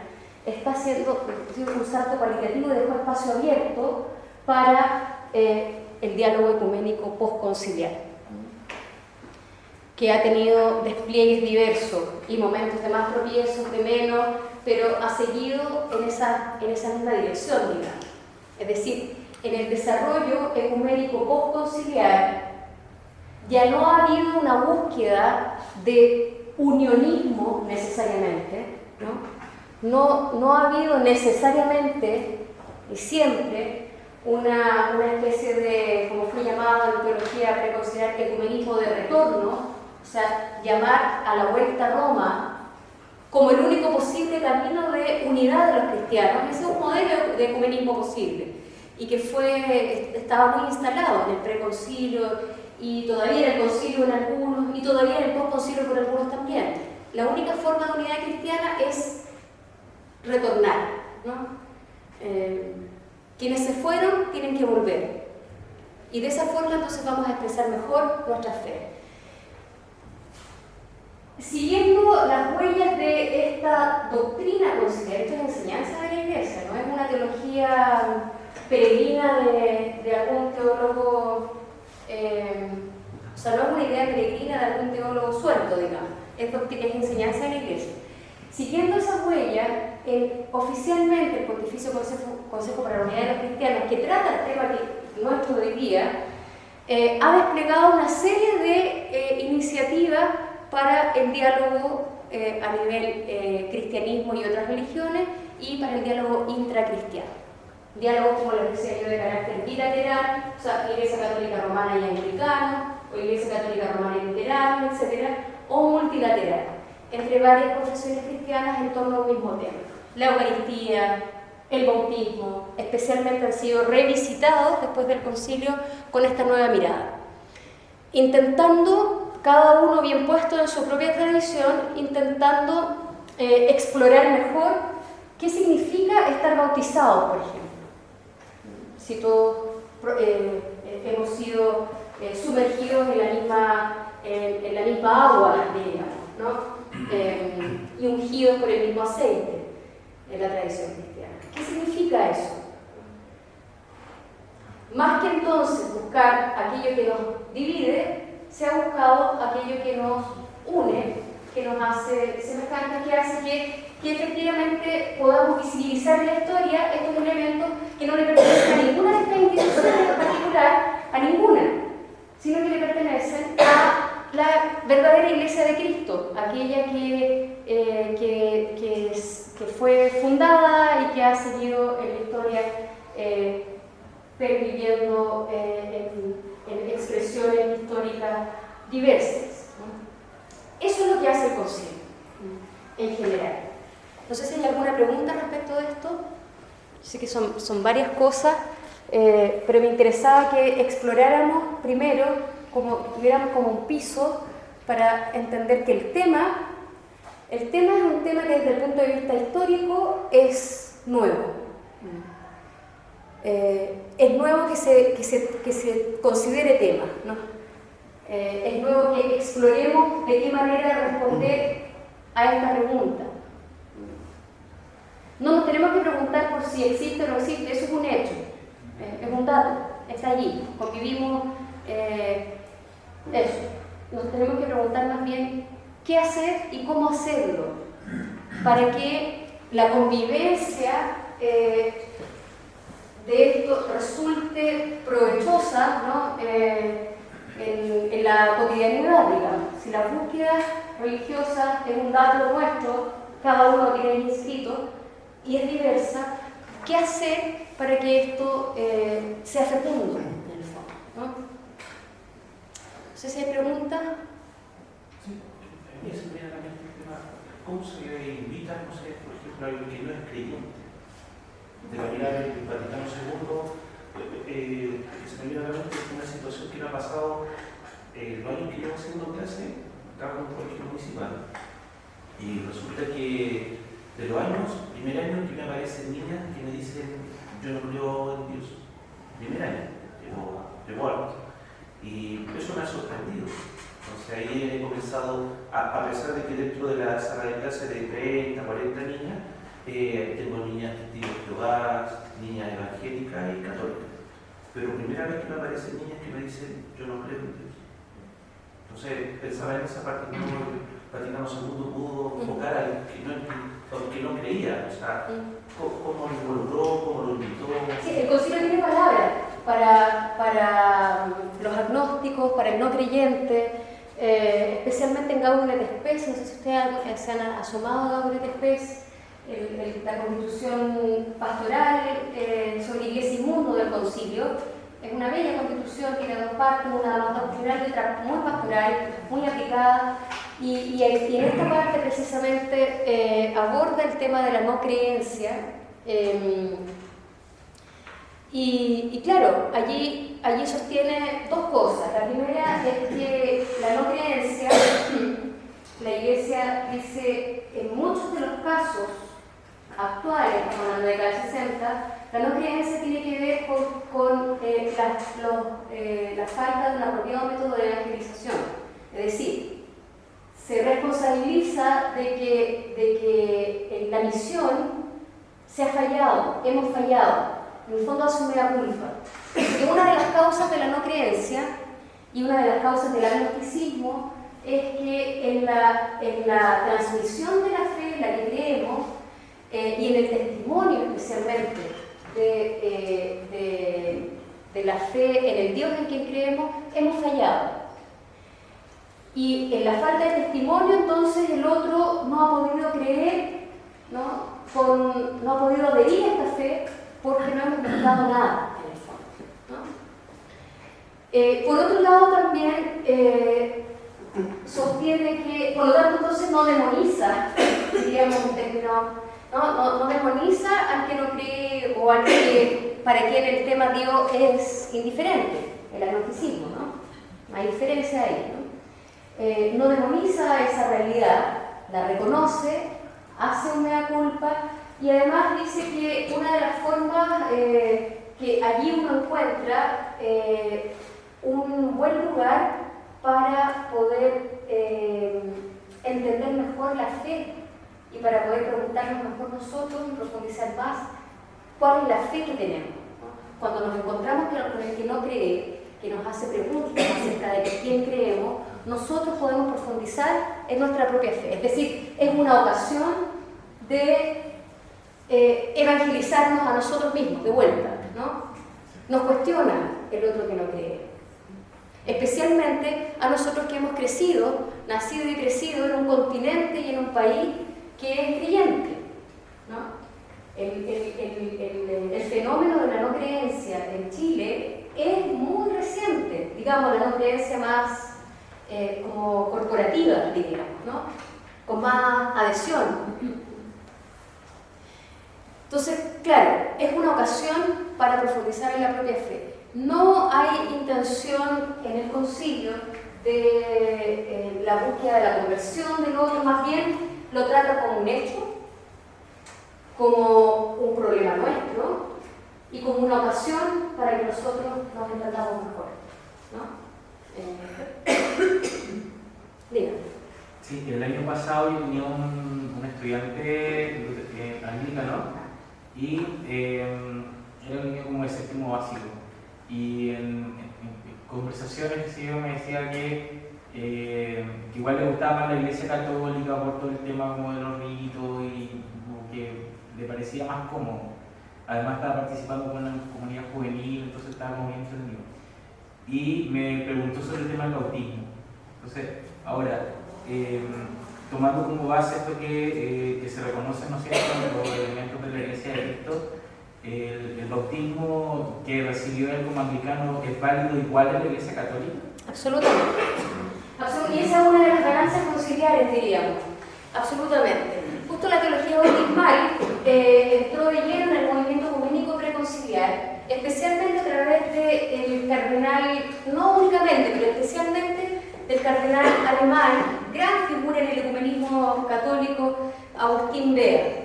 está haciendo un salto cualitativo y dejó espacio abierto para el diálogo ecuménico postconciliar, que ha tenido despliegues diversos y momentos de más tropiezos, de menos, pero ha seguido en esa misma dirección, digamos. Es decir, en el desarrollo ecuménico postconciliar ya no ha habido una búsqueda de unionismo necesariamente, no ha habido necesariamente y siempre una especie de, como fue llamado en teología preconciliar, ecumenismo de retorno, o sea, llamar a la vuelta a Roma como el único posible camino de unidad de los cristianos. Ese es un modelo de ecumenismo posible y que estaba muy instalado en el preconcilio y todavía en el concilio en algunos y todavía en el postconcilio por algunos también. La única forma de unidad cristiana es retornar, ¿no? Quienes se fueron tienen que volver y de esa forma entonces vamos a expresar mejor nuestra fe. Siguiendo las huellas de esta doctrina conciliar, esto es enseñanza de la Iglesia, no es una teología peregrina de algún teólogo, o sea, no es una idea peregrina de algún teólogo suelto, digamos, es enseñanza de la Iglesia. Siguiendo esa huella, oficialmente el Pontificio Consejo para la Unidad de los Cristianos, que trata el tema nuestro de hoy día, ha desplegado una serie de iniciativas para el diálogo a nivel cristianismo y otras religiones y para el diálogo intracristiano. Diálogo, como les decía yo, de carácter bilateral, o sea, Iglesia Católica Romana y Anglicana, o Iglesia Católica Romana y Luterana, etc., o multilateral, entre varias confesiones cristianas en torno a un mismo tema. La Eucaristía, el bautismo, especialmente han sido revisitados después del concilio con esta nueva mirada, intentando, cada uno bien puesto en su propia tradición, intentando explorar mejor qué significa estar bautizados, por ejemplo. Si todos hemos sido sumergidos en la misma agua, digamos, ¿no? Y ungidos por el mismo aceite en la tradición cristiana. ¿Qué significa eso? Más que entonces buscar aquello que nos divide, se ha buscado aquello que nos une, que nos hace semejantes, que hace que efectivamente podamos visibilizar en la historia estos elementos que no le pertenecen a ninguna de estas instituciones en particular, a ninguna, sino que le pertenecen a la verdadera Iglesia de Cristo, aquella que fue fundada y que ha seguido en la historia perviviendo en expresiones históricas diversas, ¿no? Eso es lo que hace el concilio, en general. No sé si hay alguna pregunta respecto de esto. Sé que son varias cosas, pero me interesaba que exploráramos primero tuviéramos como un piso para entender que el tema es un tema que desde el punto de vista histórico es nuevo. Es nuevo que se considere tema, ¿no? Es nuevo que exploremos de qué manera responder a esta pregunta. No nos tenemos que preguntar por si existe o no existe, eso es un hecho, es un dato, está allí, convivimos, eso. Nos tenemos que preguntar más bien qué hacer y cómo hacerlo para que la convivencia de esto resulte provechosa, ¿no? En la cotidianidad, digamos. Si la búsqueda religiosa es un dato nuestro, cada uno lo tiene inscrito y es diversa, ¿qué hacer para que esto sea fecundo en el fondo, ¿no? No sé si hay preguntas. Sí, es inmediatamente el tema, ¿cómo se invita, no sé, por ejemplo, a alguien que no es creyente? De la mirada del Vaticano II, se me viene a la mente una situación que me ha pasado los años que llevo haciendo clase, trabajo en un colegio municipal. Y resulta que de los años, primer año que me aparecen niñas que me dicen, yo no creo en Dios. Primer año, llevo algo. Y eso me ha sorprendido. Entonces ahí he comenzado, a pesar de que dentro de la sala de clase de 30, 40 niñas, tengo niñas testigos de Jehová, niñas evangélicas y católicas. Pero primera vez que me aparecen niñas que me dicen, yo no creo en Dios. Entonces pensaba en esa parte que el Vaticano II pudo enfocar al que no creía, o sea, cómo lo involucró, cómo lo invitó. Sí, el concilio tiene palabras para los agnósticos, para el no creyente, especialmente en Gaudium et Spes. No sé si ustedes se han asomado a Gaudium et Spes, la constitución pastoral sobre Iglesia y Mundo del concilio. Es una bella constitución, tiene dos partes, una más doctrinal y otra muy pastoral, muy aplicada. Y en esta parte precisamente aborda el tema de la no creencia. Y claro, allí sostiene dos cosas. La primera es que la no creencia, la Iglesia dice en muchos de los casos actuales, como en la década del 60, la no creencia tiene que ver con la falta de un apropiado método de evangelización. Es decir, se responsabiliza de que la misión se ha fallado, hemos fallado. En el fondo asume la culpa. Porque una de las causas de la no creencia y una de las causas del agnosticismo es que en la transmisión de la fe en la que creemos y en el testimonio especialmente de la fe en el Dios en quien creemos, hemos fallado. Y en la falta de testimonio, entonces el otro no ha podido creer, no ha podido adherir a esta fe porque no hemos buscado nada en el fondo, ¿no? Por otro lado, también sostiene que, por lo tanto, entonces no demoniza, diríamos un término. No demoniza al que no cree o al que para quien el tema Dios es indiferente, el agnosticismo, ¿no? Hay diferencia ahí, ¿no? No demoniza esa realidad, la reconoce, hace una mea culpa y además dice que una de las formas que allí uno encuentra un buen lugar para poder entender mejor la fe y para poder preguntarnos mejor nosotros y profundizar más cuál es la fe que tenemos, ¿no? Cuando nos encontramos con el que no cree, que nos hace preguntas acerca de quién creemos, nosotros podemos profundizar en nuestra propia fe. Es decir, es una ocasión de evangelizarnos a nosotros mismos, de vuelta, ¿no? Nos cuestiona el otro que no cree. Especialmente a nosotros que hemos crecido, nacido y crecido en un continente y en un país que es creyente, ¿no? El fenómeno de la no creencia en Chile es muy reciente, digamos, la no creencia más como corporativa, diríamos, ¿no? Con más adhesión. Entonces, claro, es una ocasión para profundizar en la propia fe. no hay intención en el concilio de la búsqueda de la conversión del otro, más bien lo trata como un hecho, como un problema nuestro y como una ocasión para que nosotros nos entendamos mejor, ¿no? Diga. Sí, el año pasado yo tenía un estudiante anglicano y era un niño como de séptimo básico. Y en conversaciones que yo me decía que igual le gustaba más la iglesia católica por todo el tema como de los ritos y como que le parecía más cómodo. Además estaba participando con una comunidad juvenil, entonces estaba como bien entendido. Y me preguntó sobre el tema del bautismo. Entonces, ahora, tomando como base esto que se reconoce, ¿no es cierto?, los elementos de la Iglesia de Cristo, el bautismo que recibió él como anglicano es válido igual en la Iglesia Católica. Absolutamente. Y esa es una de las ganancias conciliares, diríamos. Absolutamente. Justo la teología bautismal entró de lleno en el movimiento ecuménico preconciliar, especialmente a través del cardenal, no únicamente, pero especialmente del cardenal alemán, gran figura en el ecumenismo católico, Agustín Bea.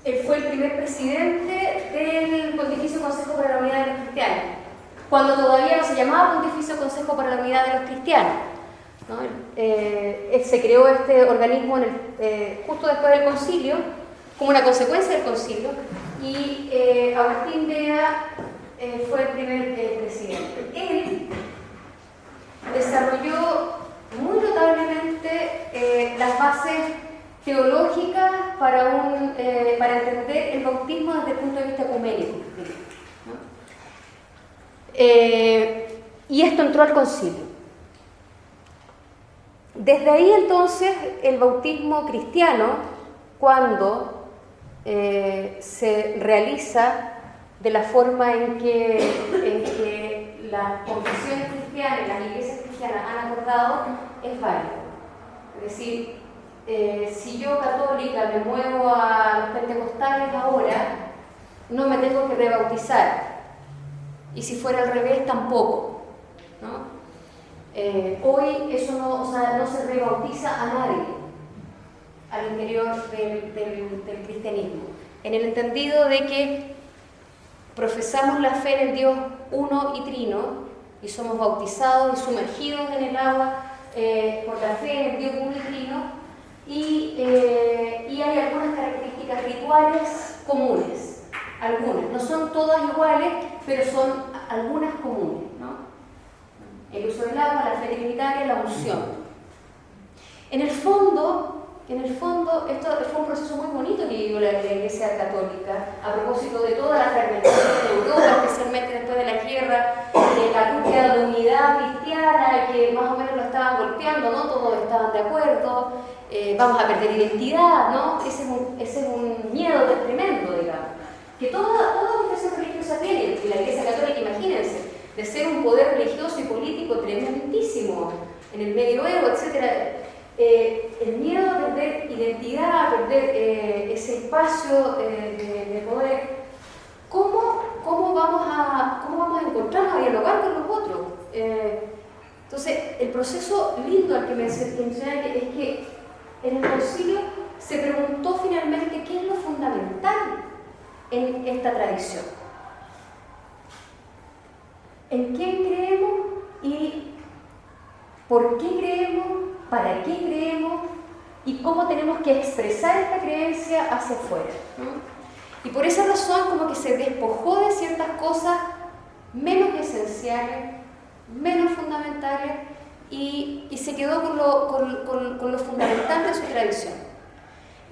Él fue el primer presidente del Pontificio Consejo para la Unidad de los Cristianos, cuando todavía no se llamaba Pontificio Consejo para la Unidad de los Cristianos, ¿no? Se creó este organismo justo después del concilio, como una consecuencia del concilio, y Agustín Bea fue el primer presidente. Él desarrolló muy notablemente las bases teológicas para entender el bautismo desde el punto de vista ecuménico, ¿no? Y esto entró al concilio. Desde ahí entonces el bautismo cristiano, cuando se realiza de la forma en que las confesiones cristianas, las iglesias cristianas han acordado, es válido. Es decir, si yo católica me muevo a los pentecostales ahora, no me tengo que rebautizar. Y si fuera al revés, tampoco, ¿no? Hoy eso no se rebautiza a nadie al interior del cristianismo, en el entendido de que profesamos la fe en el Dios uno y trino y somos bautizados y sumergidos en el agua por la fe en el Dios uno y trino, y hay algunas características rituales comunes, algunas, no son todas iguales, pero son algunas comunes, ¿no? El uso del agua, la fe trinitaria, la unción. En el fondo, esto fue un proceso muy bonito que vivió la Iglesia Católica a propósito de toda la fragmentación de Europa, especialmente después de la guerra, de la búsqueda de unidad cristiana, que más o menos lo estaban golpeando, no todos estaban de acuerdo, vamos a perder identidad, ¿no? Ese es un miedo tremendo, digamos, que toda confesión religiosa tiene, y la Iglesia Católica, imagínense, de ser un poder religioso y político tremendísimo en el medioevo, etc. El miedo a perder identidad, a perder ese espacio de poder. ¿Cómo vamos a encontrarnos, a dialogar con los otros? Entonces, el proceso lindo al que mencioné es que en el concilio se preguntó finalmente qué es lo fundamental en esta tradición. ¿En quién creemos y por qué creemos, para qué creemos y cómo tenemos que expresar esta creencia hacia afuera, ¿no? Y por esa razón como que se despojó de ciertas cosas menos esenciales, menos fundamentales y se quedó con lo fundamental de su tradición.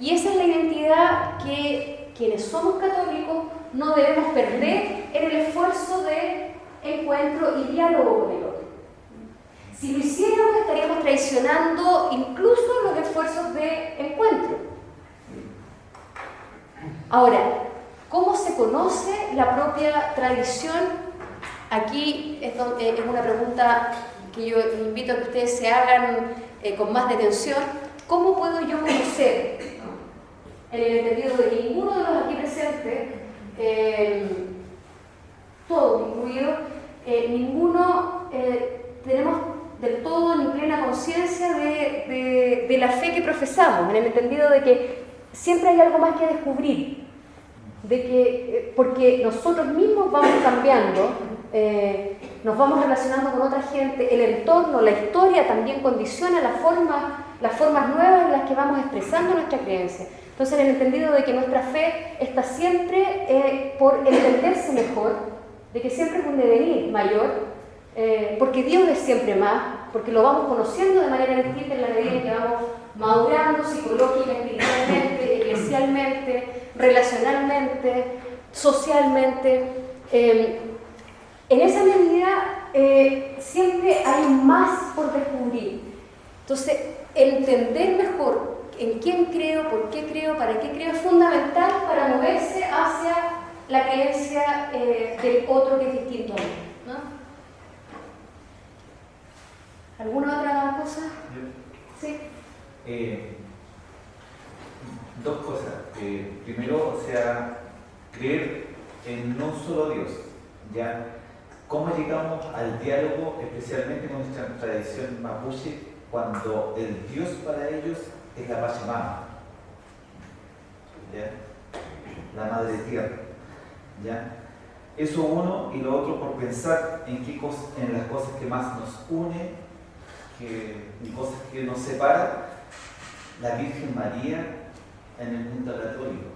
Y esa es la identidad que quienes somos católicos no debemos perder en el esfuerzo de encuentro y diálogo con el otro. Si lo hiciéramos, estaríamos traicionando incluso los esfuerzos de encuentro. Ahora, ¿cómo se conoce la propia tradición? Aquí es una pregunta que yo invito a que ustedes se hagan con más detención. ¿Cómo puedo yo conocer? En el entendido de que ninguno de los aquí presentes todos incluidos, ninguno tenemos del todo ni plena conciencia de la fe que profesamos, en el entendido de que siempre hay algo más que descubrir, de que, porque nosotros mismos vamos cambiando, nos vamos relacionando con otra gente, el entorno, la historia también condiciona las formas nuevas en las que vamos expresando nuestra creencia. Entonces, en el entendido de que nuestra fe está siempre por entenderse mejor, de que siempre es un devenir mayor, porque Dios es siempre más, porque lo vamos conociendo de manera distinta en la medida en que vamos madurando psicológica, espiritualmente, eclesialmente, relacionalmente, socialmente. En esa medida siempre hay más por descubrir. Entonces, entender mejor en quién creo, por qué creo, para qué creo, es fundamental para moverse hacia la creencia del otro que es distinto a mí, ¿no? ¿Alguna otra cosa? Sí. Dos cosas. Primero, o sea, creer en no solo Dios, ¿ya? ¿Cómo llegamos al diálogo, especialmente con nuestra tradición mapuche, cuando el Dios para ellos es la Pachamama, ¿ya? La Madre Tierra, ¿ya? Eso uno, y lo otro por pensar en las cosas que más nos une y cosas que nos separan, la Virgen María en el mundo católico.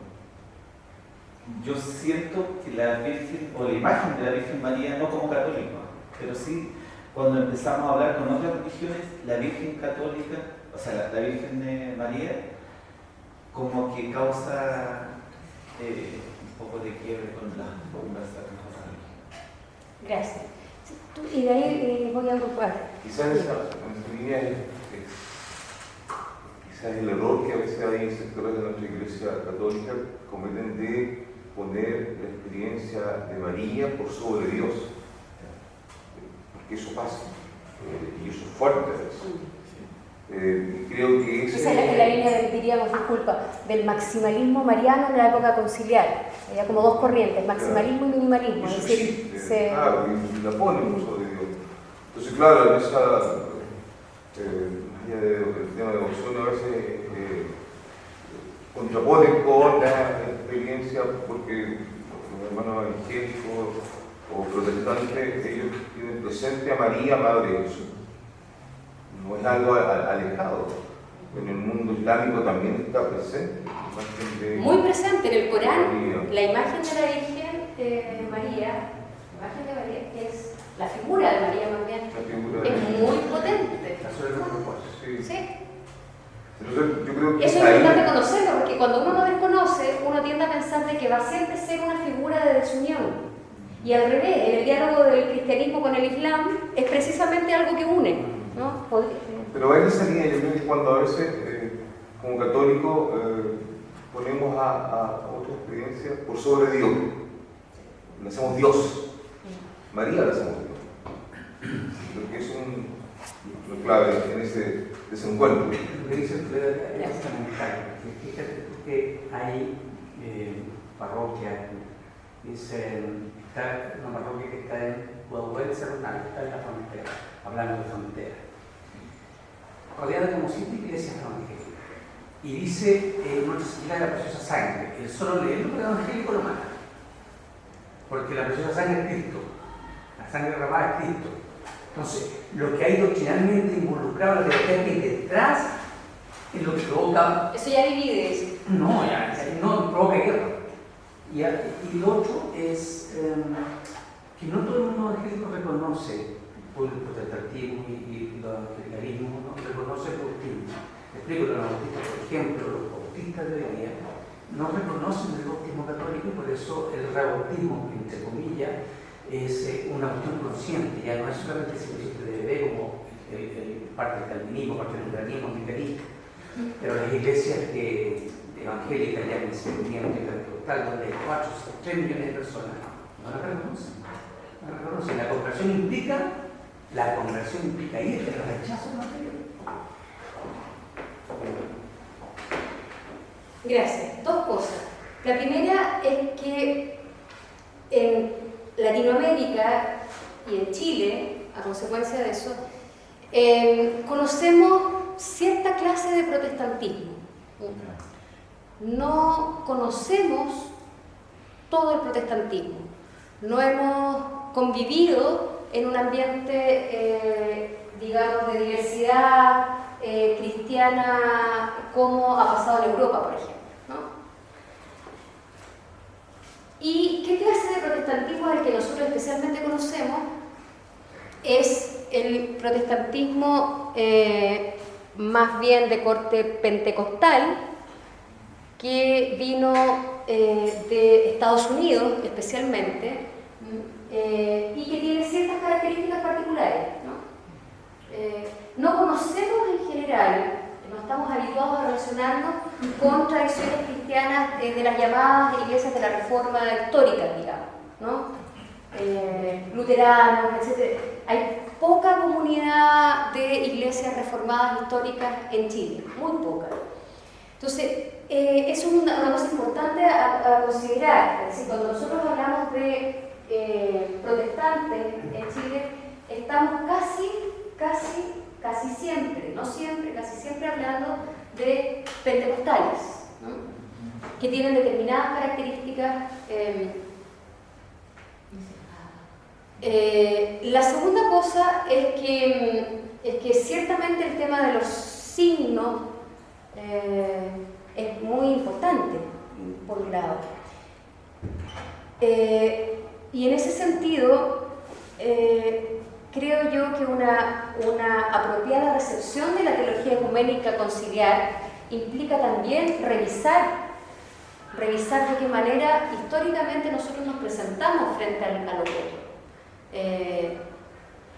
Yo siento que la Virgen, o la imagen de la Virgen María, no como católico, pero sí cuando empezamos a hablar con otras religiones, la Virgen católica, o sea, la Virgen de María, como que causa un poco de quiebre con las conversaciones. Gracias. Y de ahí voy a agrupar. Quizás en esa línea es quizás el error que a veces hay en sectores de nuestra Iglesia Católica cometen de poner la experiencia de María por sobre Dios, porque eso pasa, y eso es fuerte a veces. Creo que esa es la línea, diríamos, disculpa, del maximalismo mariano en la época conciliar. Había como dos corrientes, maximalismo y minimalismo. Eso es decir, existe, claro, y la ponen por sobre Dios. Entonces, claro, en esa el tema de devoción a veces contraponen con la experiencia, porque los hermanos evangélicos o protestantes, ellos tienen presente a María, Madre de Jesús. No es algo alejado. En el mundo islámico también está presente. Muy presente en el Corán. María. La imagen de la Virgen María, la imagen de María es la figura de María más bien, es muy potente. Sí. Sí. Entonces, yo creo que Eso es importante conocerlo, porque cuando uno lo desconoce, uno tiende a pensar de que va a siempre ser una figura de desunión. Y al revés, en el diálogo del cristianismo con el islam es precisamente algo que une, ¿no? Pero en esa línea, yo creo que cuando a veces, como católicos, ponemos a otra experiencia por sobre Dios, le hacemos Dios. María le hacemos Dios. Creo que es lo clave en ese desencuentro. Lo que dice usted es fundamental, porque fíjate tú que hay parroquias, dicen, está una parroquia que está en Guaduel, Cerro Nalco, está en la frontera, hablando de frontera, rodeada como 7 iglesias evangélicas. Y dice Nuestra Señora de la Preciosa Sangre, el solo leerlo evangélico lo mata, porque la Preciosa Sangre es Cristo, la sangre derramada es Cristo. Entonces, lo que hay doctrinalmente involucrado, la teología que hay detrás, es lo que provoca. Eso ya divide eso. No, ya no provoca guerra. Y lo otro es que no todo el mundo evangélico reconoce por el protestantismo y el evangelicalismo, no reconoce el bautismo. Explico, los bautistas, por ejemplo, los bautistas de hoy día no reconocen el bautismo católico y por eso el rebautismo, entre comillas, es una cuestión consciente, ya no es solamente el sacrificio de bebé como parte del calvinismo, parte del luteranismo, anglicanismo, pero las iglesias evangélicas, ya que se unieron en la total, donde hay 3 millones de personas, no la reconocen. No la reconocen. La conversión implica ir del rechazo material. Gracias. Dos cosas. La primera es que Latinoamérica y en Chile, a consecuencia de eso, conocemos cierta clase de protestantismo. No conocemos todo el protestantismo. No hemos convivido en un ambiente, digamos, de diversidad cristiana como ha pasado en Europa, por ejemplo, ¿no? ¿Y qué clase de protestantismo es el que nosotros especialmente conocemos? Es el protestantismo más bien de corte pentecostal, que vino de Estados Unidos especialmente, y que tiene ciertas características particulares, ¿no? No conocemos en general, no estamos habituados a relacionarnos con tradiciones cristianas de las llamadas iglesias de la Reforma histórica, digamos, ¿no? Luteranos, etc. Hay poca comunidad de iglesias reformadas históricas en Chile, muy poca. Entonces, eso es una cosa importante a considerar. Es decir, cuando nosotros hablamos de protestantes en Chile, estamos casi siempre, no siempre, casi siempre hablando de pentecostales, ¿no? Que tienen determinadas características. La segunda cosa es que ciertamente el tema de los signos es muy importante, por un lado. Y en ese sentido, creo yo que una apropiada recepción de la teología ecuménica conciliar implica también revisar de qué manera históricamente nosotros nos presentamos frente al otro.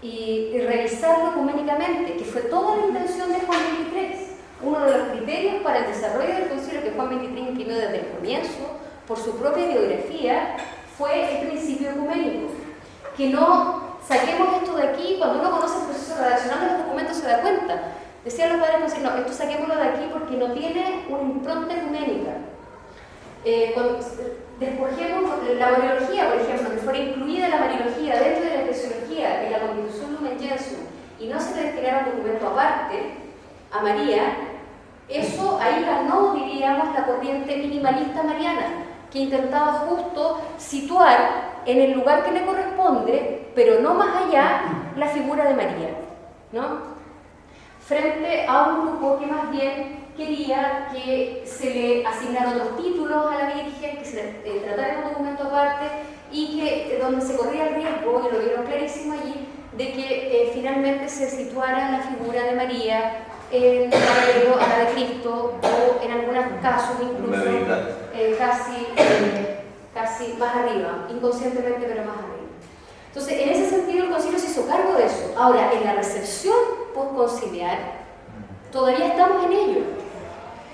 Y revisarlo ecuménicamente, que fue toda la intención de Juan XXIII. Uno de los criterios para el desarrollo del concilio que Juan XXIII imprimió desde el comienzo, por su propia biografía, fue el principio ecuménico. Que no saquemos esto de aquí, cuando uno conoce el proceso redaccional de los documentos se da cuenta. Decían los padres concilios, no, esto saquémoslo de aquí porque no tiene una impronta ecuménica. Despojemos la Mariología, por ejemplo, que fuera incluida la Mariología dentro de la eclesiología, en la Constitución Lumen Gentium, y no se le destinara un documento aparte a María, eso ahí ganó, diríamos, la corriente minimalista mariana, que intentaba justo situar en el lugar que le corresponde, pero no más allá, la figura de María, ¿no? Frente a un grupo que más bien quería que se le asignaran otros títulos a la Virgen, que se le tratara un documento aparte y que donde se corría el riesgo, y lo vieron clarísimo allí, de que finalmente se situara la figura de María en paralelo a la de Cristo, o en algunos casos incluso casi más arriba, inconscientemente pero más arriba. Entonces, en ese sentido el concilio se hizo cargo de eso. Ahora, en la recepción postconciliar, todavía estamos en ello.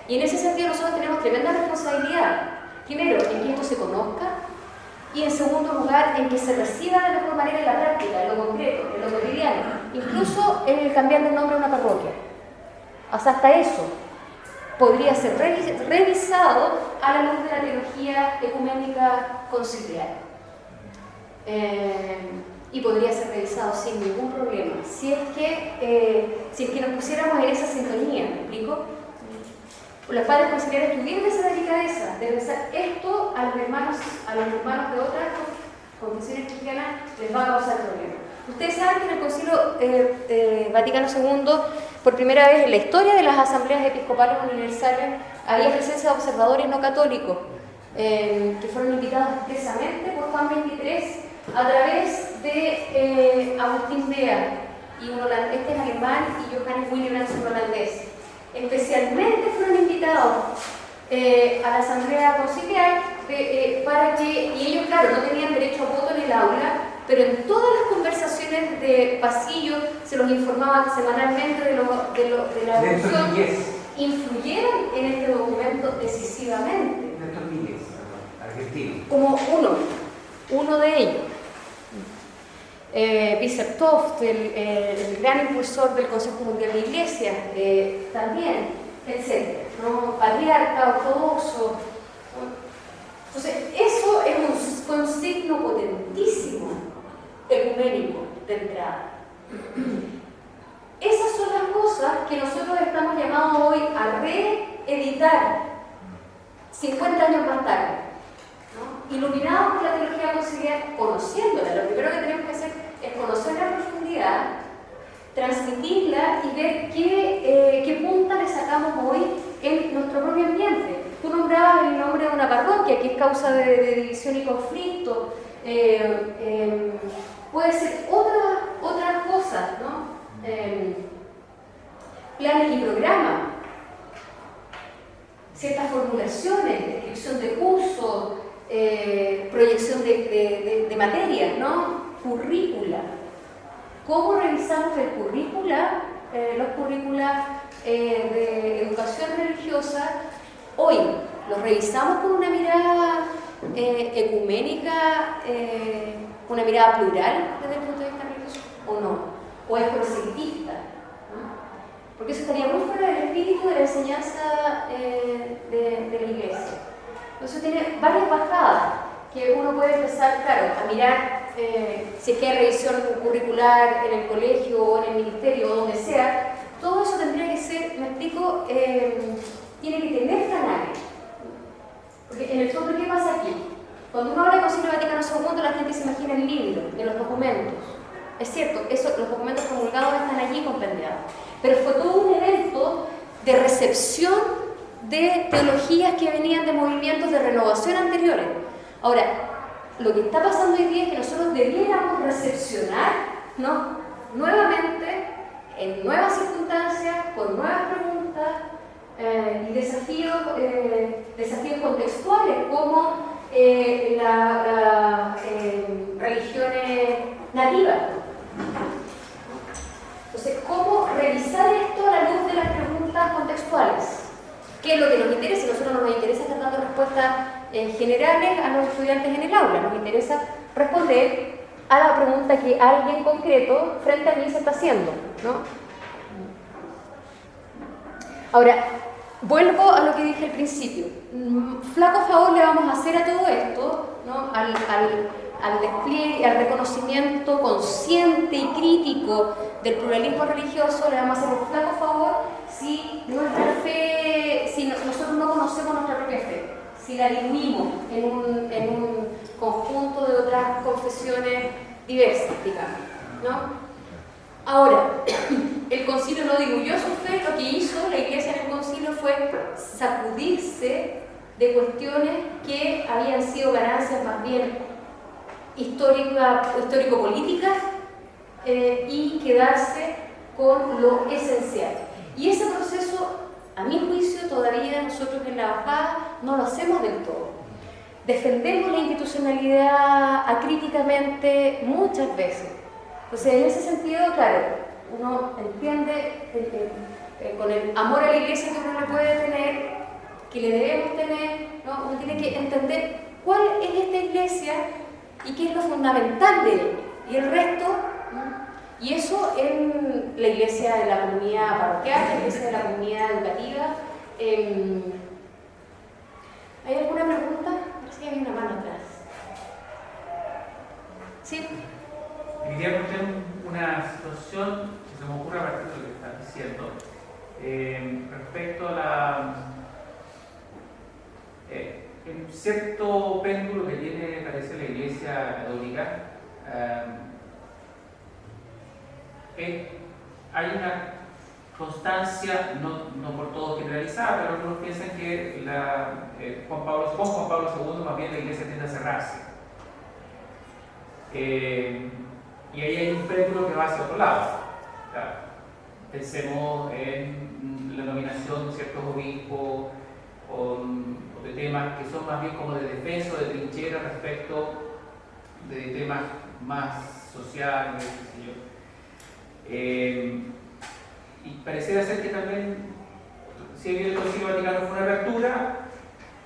Y en ese sentido nosotros tenemos tremenda responsabilidad. Primero, en que esto se conozca, y en segundo lugar, en que se reciba de la mejor manera en la práctica, en lo concreto, en lo cotidiano, incluso en el cambiar de nombre a una parroquia. O sea, hasta eso podría ser revisado a la luz de la teología ecuménica conciliar. Y podría ser revisado sin ningún problema, si es que nos pusiéramos en esa sintonía, ¿me explico? Los padres conciliares tuvieron esa delicadeza de pensar esto a los hermanos de otras confesiones cristianas les va a causar problemas. Ustedes saben que en el Concilio Vaticano II, por primera vez en la historia de las asambleas episcopales universales, había presencia de observadores no católicos que fueron invitados expresamente por Juan XXIII a través de Agustín Bea, y un holandés, este es alemán, y Johannes Williams, un holandés. Especialmente fueron invitados a la asamblea conciliar para que, y ellos claro no tenían derecho a voto en el aula, pero en todas las conversaciones de pasillo se los informaba semanalmente de la evolución, influyeron en este documento decisivamente. Como uno de ellos. Bicep-Toft, el gran impulsor del Consejo Mundial de Iglesias, también, etc. ¿no? Patriarca, ortodoxo. Entonces, eso es Entonces fue un signo potentísimo ecuménico de entrada. Esas son las cosas que nosotros estamos llamados hoy a reeditar 50 años más tarde, ¿no? Iluminados por la teología conciliar, conociéndola. Lo primero que tenemos que hacer es conocerla en profundidad, transmitirla y ver qué punta le sacamos hoy en nuestro propio ambiente. Tú nombrabas el nombre de una parroquia que es causa de división y conflicto. Puede ser otras cosas, ¿no? Planes y programas, ciertas formulaciones, descripción de cursos, proyección de materias, ¿no? Currícula. ¿Cómo revisamos el currícula, los currículas de educación religiosa hoy? ¿Los revisamos con una mirada ecuménica, una mirada plural desde el punto de vista religioso o no? ¿O es proselitista? ¿No? Porque eso estaría muy fuera del espíritu de la enseñanza de la Iglesia. Entonces tiene varias bajadas que uno puede empezar, claro, a mirar si es que hay revisión curricular en el colegio o en el ministerio o donde sea. Todo eso tendría que ser, me explico, tiene que tener canales. Porque en el fondo, ¿qué pasa aquí? Cuando uno habla de Concilio Vaticano II, la gente se imagina el libro, de los documentos. Es cierto, los documentos promulgados están allí compendiados. Pero fue todo un evento de recepción de teologías que venían de movimientos de renovación anteriores. Ahora, lo que está pasando hoy día es que nosotros debiéramos recepcionar, ¿no?, nuevamente, en nuevas circunstancias, con nuevas preguntas y desafíos contextuales, como las religiones nativas. Entonces, ¿cómo revisar esto a la luz de las preguntas contextuales? ¿Qué es lo que nos interesa? A nosotros no nos interesa estar dando respuestas generales a los estudiantes en el aula, nos interesa responder a la pregunta que alguien concreto frente a mí se está haciendo, ¿no? Ahora, vuelvo a lo que dije al principio. Flaco favor le vamos a hacer a todo esto, ¿no?, al despliegue, al reconocimiento consciente y crítico del pluralismo religioso, le vamos a hacer un flaco favor si nuestra fe, si nosotros no conocemos nuestra propia fe, si la diluimos en un conjunto de otras confesiones diversas, digamos, ¿no? Ahora, el concilio no diluyó su fe, lo que hizo la Iglesia en el concilio fue sacudirse de cuestiones que habían sido ganancias más bien histórico-políticas y quedarse con lo esencial. Y ese proceso, a mi juicio, todavía nosotros en la bajada no lo hacemos del todo. Defendemos la institucionalidad acríticamente muchas veces. Entonces, en ese sentido, claro, uno entiende con el amor a la Iglesia que uno le puede tener, que le debemos tener, ¿no? Uno tiene que entender cuál es esta Iglesia y qué es lo fundamental de ella. Y el resto, ¿no? Y eso en la Iglesia de la comunidad parroquial, la Iglesia de la comunidad educativa. ¿Hay alguna pregunta? Parece que hay una mano atrás. ¿Sí? Quería plantear una situación que se me ocurre a partir de lo que estás diciendo respecto a la en cierto péndulo que tiene, parece, la Iglesia Católica. Hay una constancia, no por todo generalizada, pero algunos piensan que con Juan Pablo II más bien la Iglesia tiende a cerrarse. Y ahí hay un péndulo que va hacia otro lado. Pensemos en la nominación de ciertos obispos o de temas que son más bien como de defensa o de trinchera respecto de temas más sociales, qué sé yo. Y pareciera ser que también, si bien el Concilio Vaticano fue una apertura,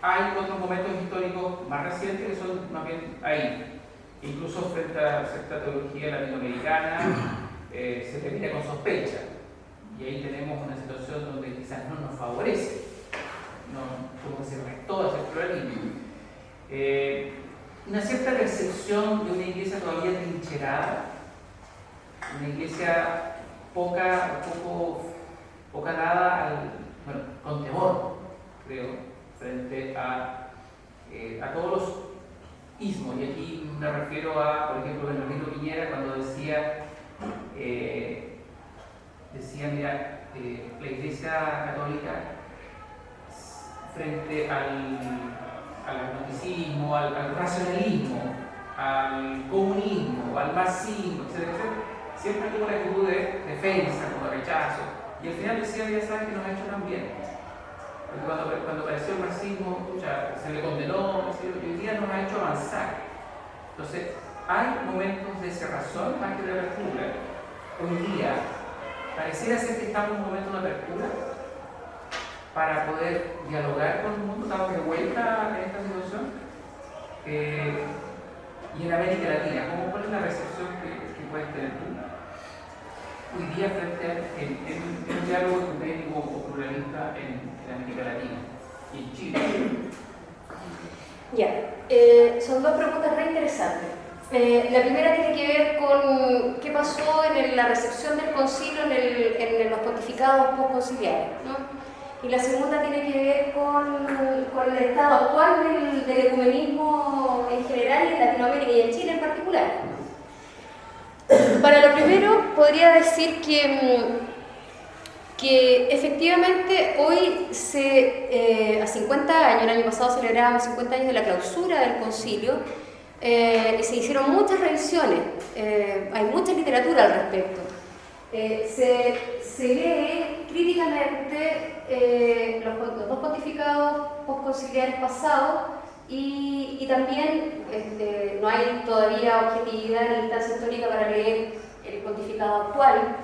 hay otros momentos históricos más recientes que son más bien ahí. Incluso frente a cierta teología latinoamericana se te mira con sospecha. Y ahí tenemos una situación donde quizás no nos favorece, como que se restó ese pluralismo. una cierta percepción de una iglesia todavía trincherada, una iglesia poca dada con temor, creo, frente a todos los ismos. Y aquí me refiero a, por ejemplo, Bernardino Piñera, cuando decía, mira, la iglesia católica frente al agnosticismo, al racionalismo, al comunismo, al marxismo, etc., siempre tuvo una actitud de defensa, como de rechazo. Y al final decía, ya saben que nos ha hecho tan bien. Porque cuando apareció el marxismo, se le condenó, y hoy día nos ha hecho avanzar. Entonces, hay momentos de cerrazón más que de apertura. Hoy día, pareciera ser que estamos en un momento de apertura para poder dialogar con el mundo, estamos de vuelta en esta situación. Y en América Latina, ¿cuál es la recepción que puedes tener tú hoy día frente a un diálogo ecuménico o pluralista en América Latina y en Chile? Ya, son dos preguntas re interesantes. La primera tiene que ver con qué pasó en la recepción del concilio en los pontificados postconciliares, ¿no? Y la segunda tiene que ver con el estado actual del ecumenismo en general y en Latinoamérica y en Chile en particular. Para lo primero, podría decir que efectivamente hoy, a 50 años, el año pasado celebramos 50 años de la clausura del concilio, y se hicieron muchas revisiones, hay mucha literatura al respecto. Se lee críticamente los dos pontificados postconciliares pasados y también no hay todavía objetividad ni instancia histórica para leer el pontificado actual,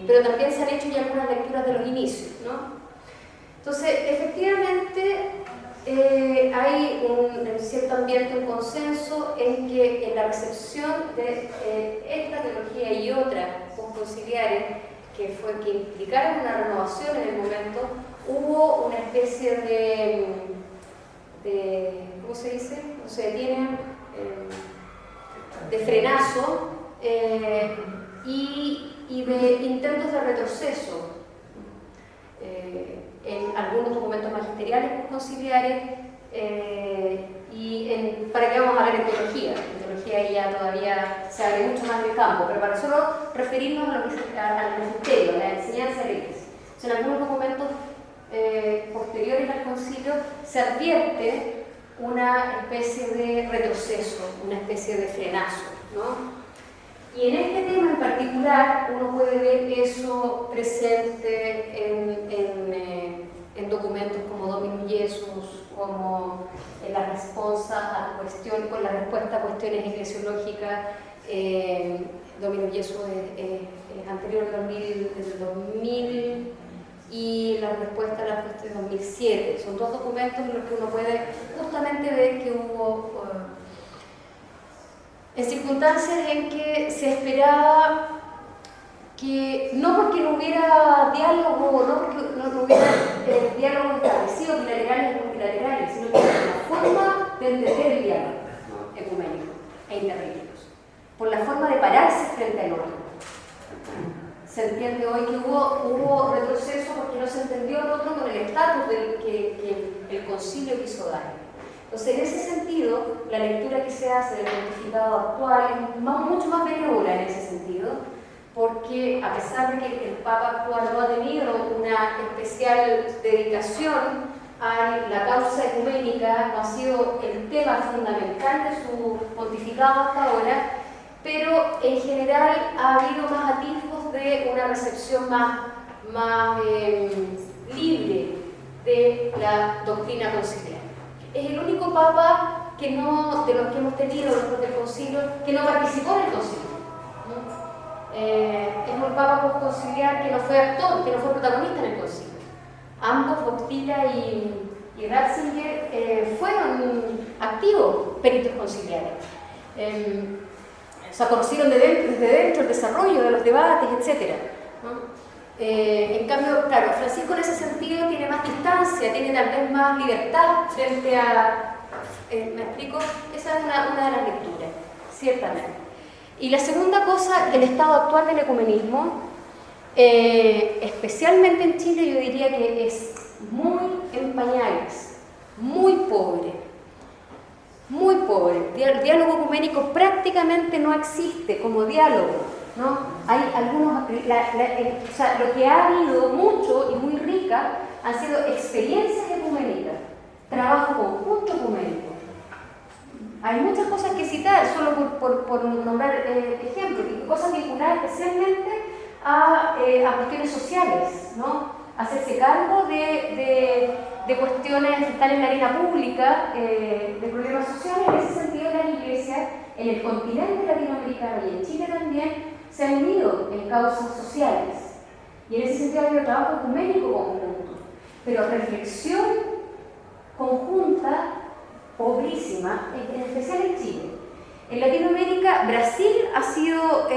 pero también se han hecho ya algunas lecturas de los inicios, ¿no? Entonces, efectivamente, hay en cierto ambiente un consenso en que en la recepción de esta teología y otras postconciliares que implicaron una renovación en el momento, hubo una especie de ¿cómo se dice? No se detienen, de frenazo y de intentos de retroceso en algunos documentos magisteriales postconciliares y ¿para qué vamos a hablar en teología? En teología ya todavía se abre mucho más del campo, pero para solo referirnos al magisterio, a la enseñanza de la Iglesia. En algunos documentos posteriores al concilio se advierte una especie de retroceso, una especie de frenazo, ¿no? Y en este tema en particular uno puede ver eso presente en documentos como Dominus Jesus, como en la respuesta a cuestiones eclesiológicas. Dominus Jesus es anterior del 2000 y la respuesta a la cuestión de 2007. Son dos documentos en los que uno puede justamente ver que hubo en circunstancias en que se esperaba que, no porque no hubiera diálogo, no porque no hubiera diálogos establecidos bilaterales y multilaterales, sino que la forma de entender el diálogo ecuménico e interreligioso, por la forma de pararse frente al otro. Se entiende hoy que hubo retroceso porque no se entendió el otro con el estatus que el concilio quiso dar. Entonces, en ese sentido, la lectura que se hace del pontificado actual es mucho más benévola en ese sentido, porque a pesar de que el Papa actual no ha tenido una especial dedicación a la causa ecuménica, no ha sido el tema fundamental de su pontificado hasta ahora, pero en general ha habido más atisbos de una recepción más libre de la doctrina conciliar. Es el único papa que no, de los que hemos tenido después del concilio, que no participó en el concilio, ¿no? Es un papa postconciliar que no fue actor, que no fue protagonista en el concilio. Ambos, Boctila y Ratzinger, fueron activos peritos conciliares. O sea, conocieron desde dentro el desarrollo de los debates, etc., ¿no? En cambio, claro, Francisco en ese sentido tiene más distancia, tiene tal vez más libertad frente a ¿Me explico? Esa es una de las lecturas, ciertamente. Y la segunda cosa, el estado actual del ecumenismo, especialmente en Chile, yo diría que es muy en pañales, muy pobre. Muy pobre. El diálogo ecuménico prácticamente no existe como diálogo, ¿no? Hay algunos, o sea, lo que ha habido mucho y muy rica han sido experiencias ecuménicas, trabajo conjunto ecuménico. Hay muchas cosas que citar, solo por nombrar ejemplos, cosas vinculadas especialmente a cuestiones sociales, ¿no? Hacerse cargo de cuestiones que están en la arena pública, de problemas sociales. En ese sentido, las iglesias en el continente latinoamericano y en Chile también se han unido en causas sociales. Y en ese sentido ha habido trabajo ecuménico conjunto, pero reflexión conjunta pobrísima, en especial en Chile. En Latinoamérica, Brasil ha sido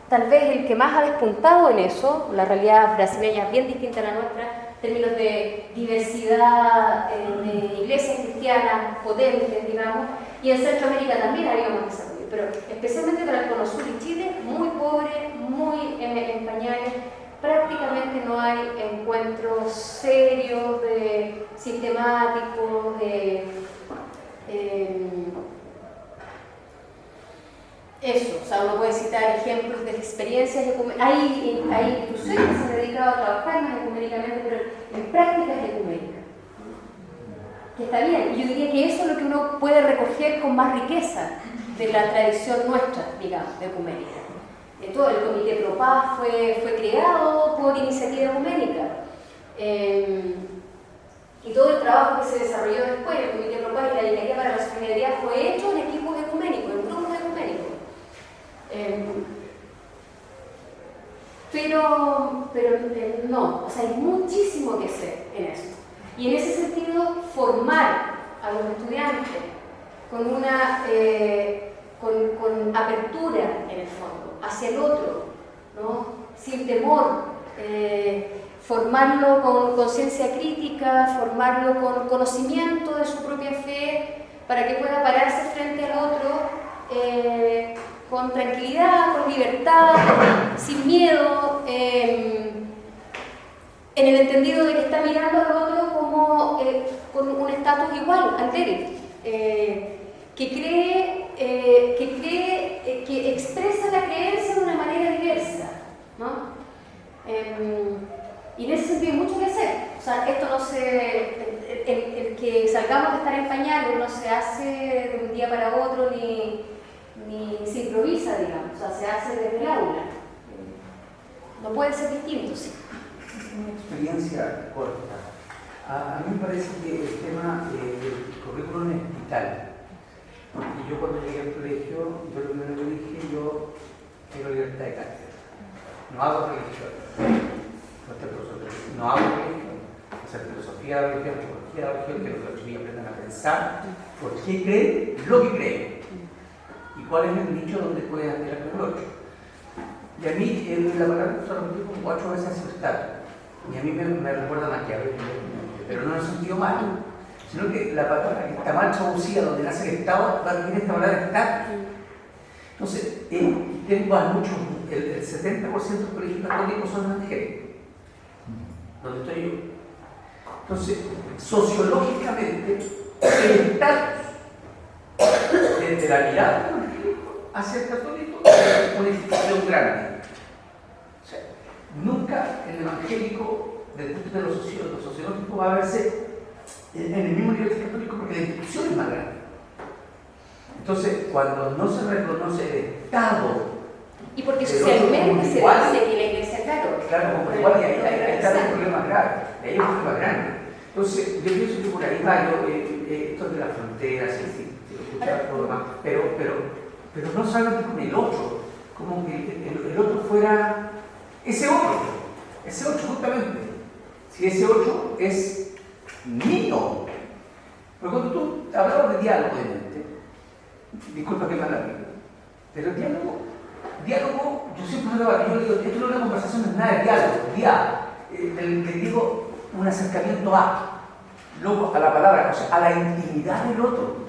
tal vez el que más ha despuntado en eso. La realidad brasileña es bien distinta a la nuestra en términos de diversidad de iglesias cristianas potentes, digamos, y en Centroamérica también ha habido más desarrollo, pero especialmente para el Cono Sur y Chile, muy pobre, muy en pañales. Prácticamente no hay encuentros serios, sistemáticos, eso, o sea, uno puede citar ejemplos de experiencias hay instituciones que se han dedicado a trabajar más ecuménicamente, pero en prácticas ecuménicas, que está bien, y yo diría que eso es lo que uno puede recoger con más riqueza de la tradición nuestra, digamos, de ecuménica. Todo el Comité Pro Paz fue creado por iniciativa ecuménica, y todo el trabajo que se desarrolló después, el Comité Pro Paz y la Vicaría para la Solidaridad, fue hecho en equipos ecuménicos, en grupos ecuménicos. Pero no, o sea, hay muchísimo que hacer en eso. Y en ese sentido, formar a los estudiantes con una con apertura, en el fondo, hacia el otro, ¿no? Sin temor, formarlo con conciencia crítica, formarlo con conocimiento de su propia fe, para que pueda pararse frente al otro con tranquilidad, con libertad, sin miedo, en el entendido de que está mirando al otro como con un estatus igual al de él, que expresa la creencia de una manera diversa, ¿no? Y en ese sentido hay mucho que hacer. O sea, esto no el que salgamos de estar en pañales no se hace de un día para otro ni se improvisa, digamos, o sea, se hace desde el aula. No puede ser distinto, sí. Una experiencia corta. A mí me parece que el tema del currículum es vital. Y yo cuando llegué al colegio, yo lo primero que dije, yo quiero libertad de cátedra. No hago religión. No hago religión. Hacer filosofía de religión, teología de religión, que los niños aprendan a pensar por qué creen lo que creen. Y cuál es el nicho donde pueden hacer con el otro. Y a mí la palabra se repitió como 4 veces acertar. Y a mí me recuerda a Maquiavelo, pero no en el sentido malo, sino que la palabra que está mal traducida, donde nace el Estado, viene esta palabra Estado. Entonces, tengo a muchos, el 70% de los colegios católicos son evangélicos, donde estoy yo. Entonces, sociológicamente, el estatus desde la mirada hacia el católico es una institución grande. O sea, nunca el evangélico, desde el punto de lo sociológico, va a verse en el mismo nivel que el católico porque la institución es más grande. Entonces, cuando no se reconoce el Estado, y porque socialmente se dice que la iglesia, claro, como igual ahí está un problema grave, ahí hay un problema grande. Entonces, yo pienso que por ahí va, esto de las fronteras, pero no solamente con el otro, como que el otro fuera ese otro justamente. Si ese otro es mío. Pero cuando tú hablabas de diálogo de mente, disculpa que me haga bien, pero diálogo, yo siempre hablaba, yo digo, esto no es una conversación, no es nada de diálogo, le digo un acercamiento a. luego a la palabra, o sea, a la intimidad del otro.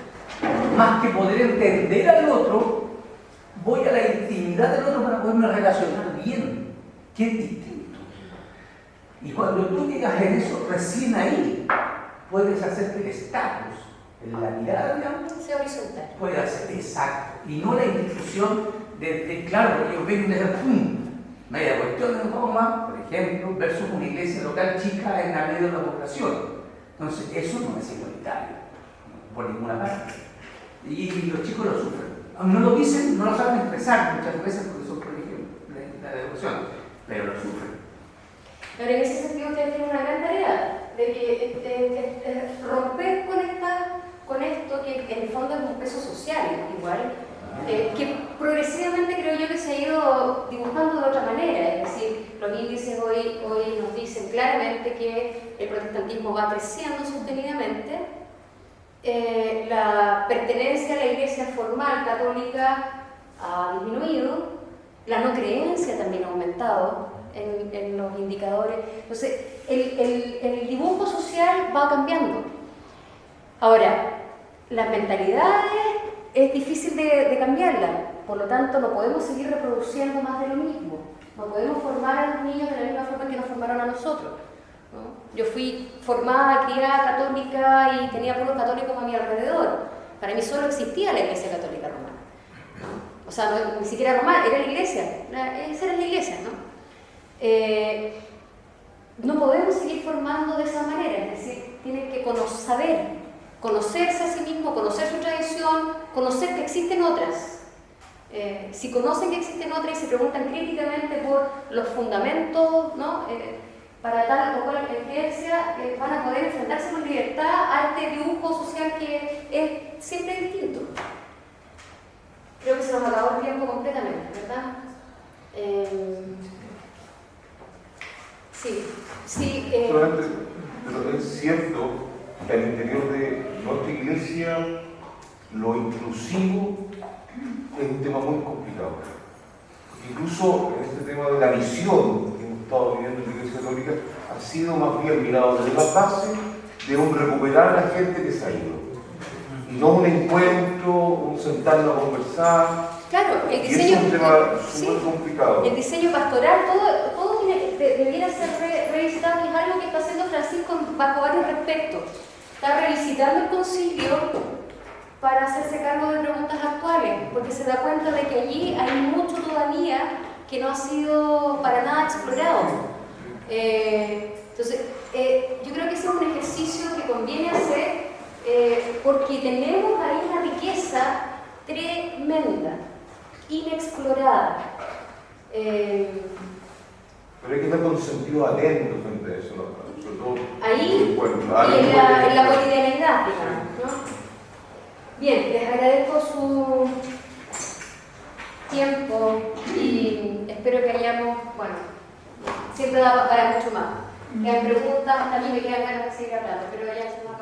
Más que poder entender al otro, voy a la intimidad del otro para poderme relacionar bien, que es distinto. Y cuando tú llegas en eso, recién ahí puedes hacer que el estatus, en la mirada, digamos, sea horizontal. puede hacer exacto. Y no la institución de claro, porque ellos ven desde ¡pum! Media cuestión de Roma, por ejemplo, versus una iglesia local chica en la medio de la población. Entonces, eso no es igualitario, por ninguna parte. Y los chicos lo sufren. No lo dicen, no lo saben expresar muchas veces porque son colegios de la educación, pero lo sufren. Pero en ese sentido ustedes tienen una gran tarea de que romper con esto que en el fondo es un peso social igual, que progresivamente creo yo que se ha ido dibujando de otra manera. Es decir, los índices hoy nos dicen claramente que el protestantismo va creciendo sostenidamente, la pertenencia a la iglesia formal católica ha disminuido, la no creencia también ha aumentado en los indicadores. Entonces, el dibujo social va cambiando. Ahora, las mentalidades es difícil de cambiarlas, por lo tanto no podemos seguir reproduciendo más de lo mismo. No podemos formar a los niños de la misma forma que nos formaron a nosotros, ¿no? Yo fui formada, criada católica y tenía pueblos católicos a mi alrededor. Para mí solo existía la Iglesia Católica Romana, ¿no? O sea, ni siquiera romana, era la iglesia, esa era la iglesia, ¿no? No podemos seguir formando de esa manera, es decir, tienen que conocerse a sí mismo, conocer su tradición, conocer que existen otras. Si conocen que existen otras y se preguntan críticamente por los fundamentos, ¿no? Para tal o cual creencia, van a poder enfrentarse con libertad a este dibujo social que es siempre distinto. Creo que se nos acabó el tiempo completamente, ¿verdad? Sí. Solamente, pero es cierto que al interior de nuestra iglesia lo inclusivo es un tema muy complicado. Incluso en este tema de la misión que hemos estado viviendo en la Iglesia Católica ha sido más bien mirado desde la base de un recuperar a la gente que se ha ido. Y no un encuentro, un sentarnos a conversar. Claro, el diseño, y es un tema súper complicado. El diseño pastoral, todo debiera ser revisitado, y es algo que está haciendo Francisco bajo varios aspectos. Está revisitando el concilio para hacerse cargo de preguntas actuales, porque se da cuenta de que allí hay mucho todavía que no ha sido para nada explorado. Entonces, yo creo que ese es un ejercicio que conviene hacer, porque tenemos ahí una riqueza tremenda, inexplorada. Pero hay que estar con sentido atento frente a eso, ¿no? Sobre todo ahí y en la cotidianidad, digamos, ¿no? Bien, les agradezco su tiempo y espero que hayamos, bueno, siempre da para mucho más. Que hay preguntas, también me quedan ganas de seguir hablando, pero ya se nos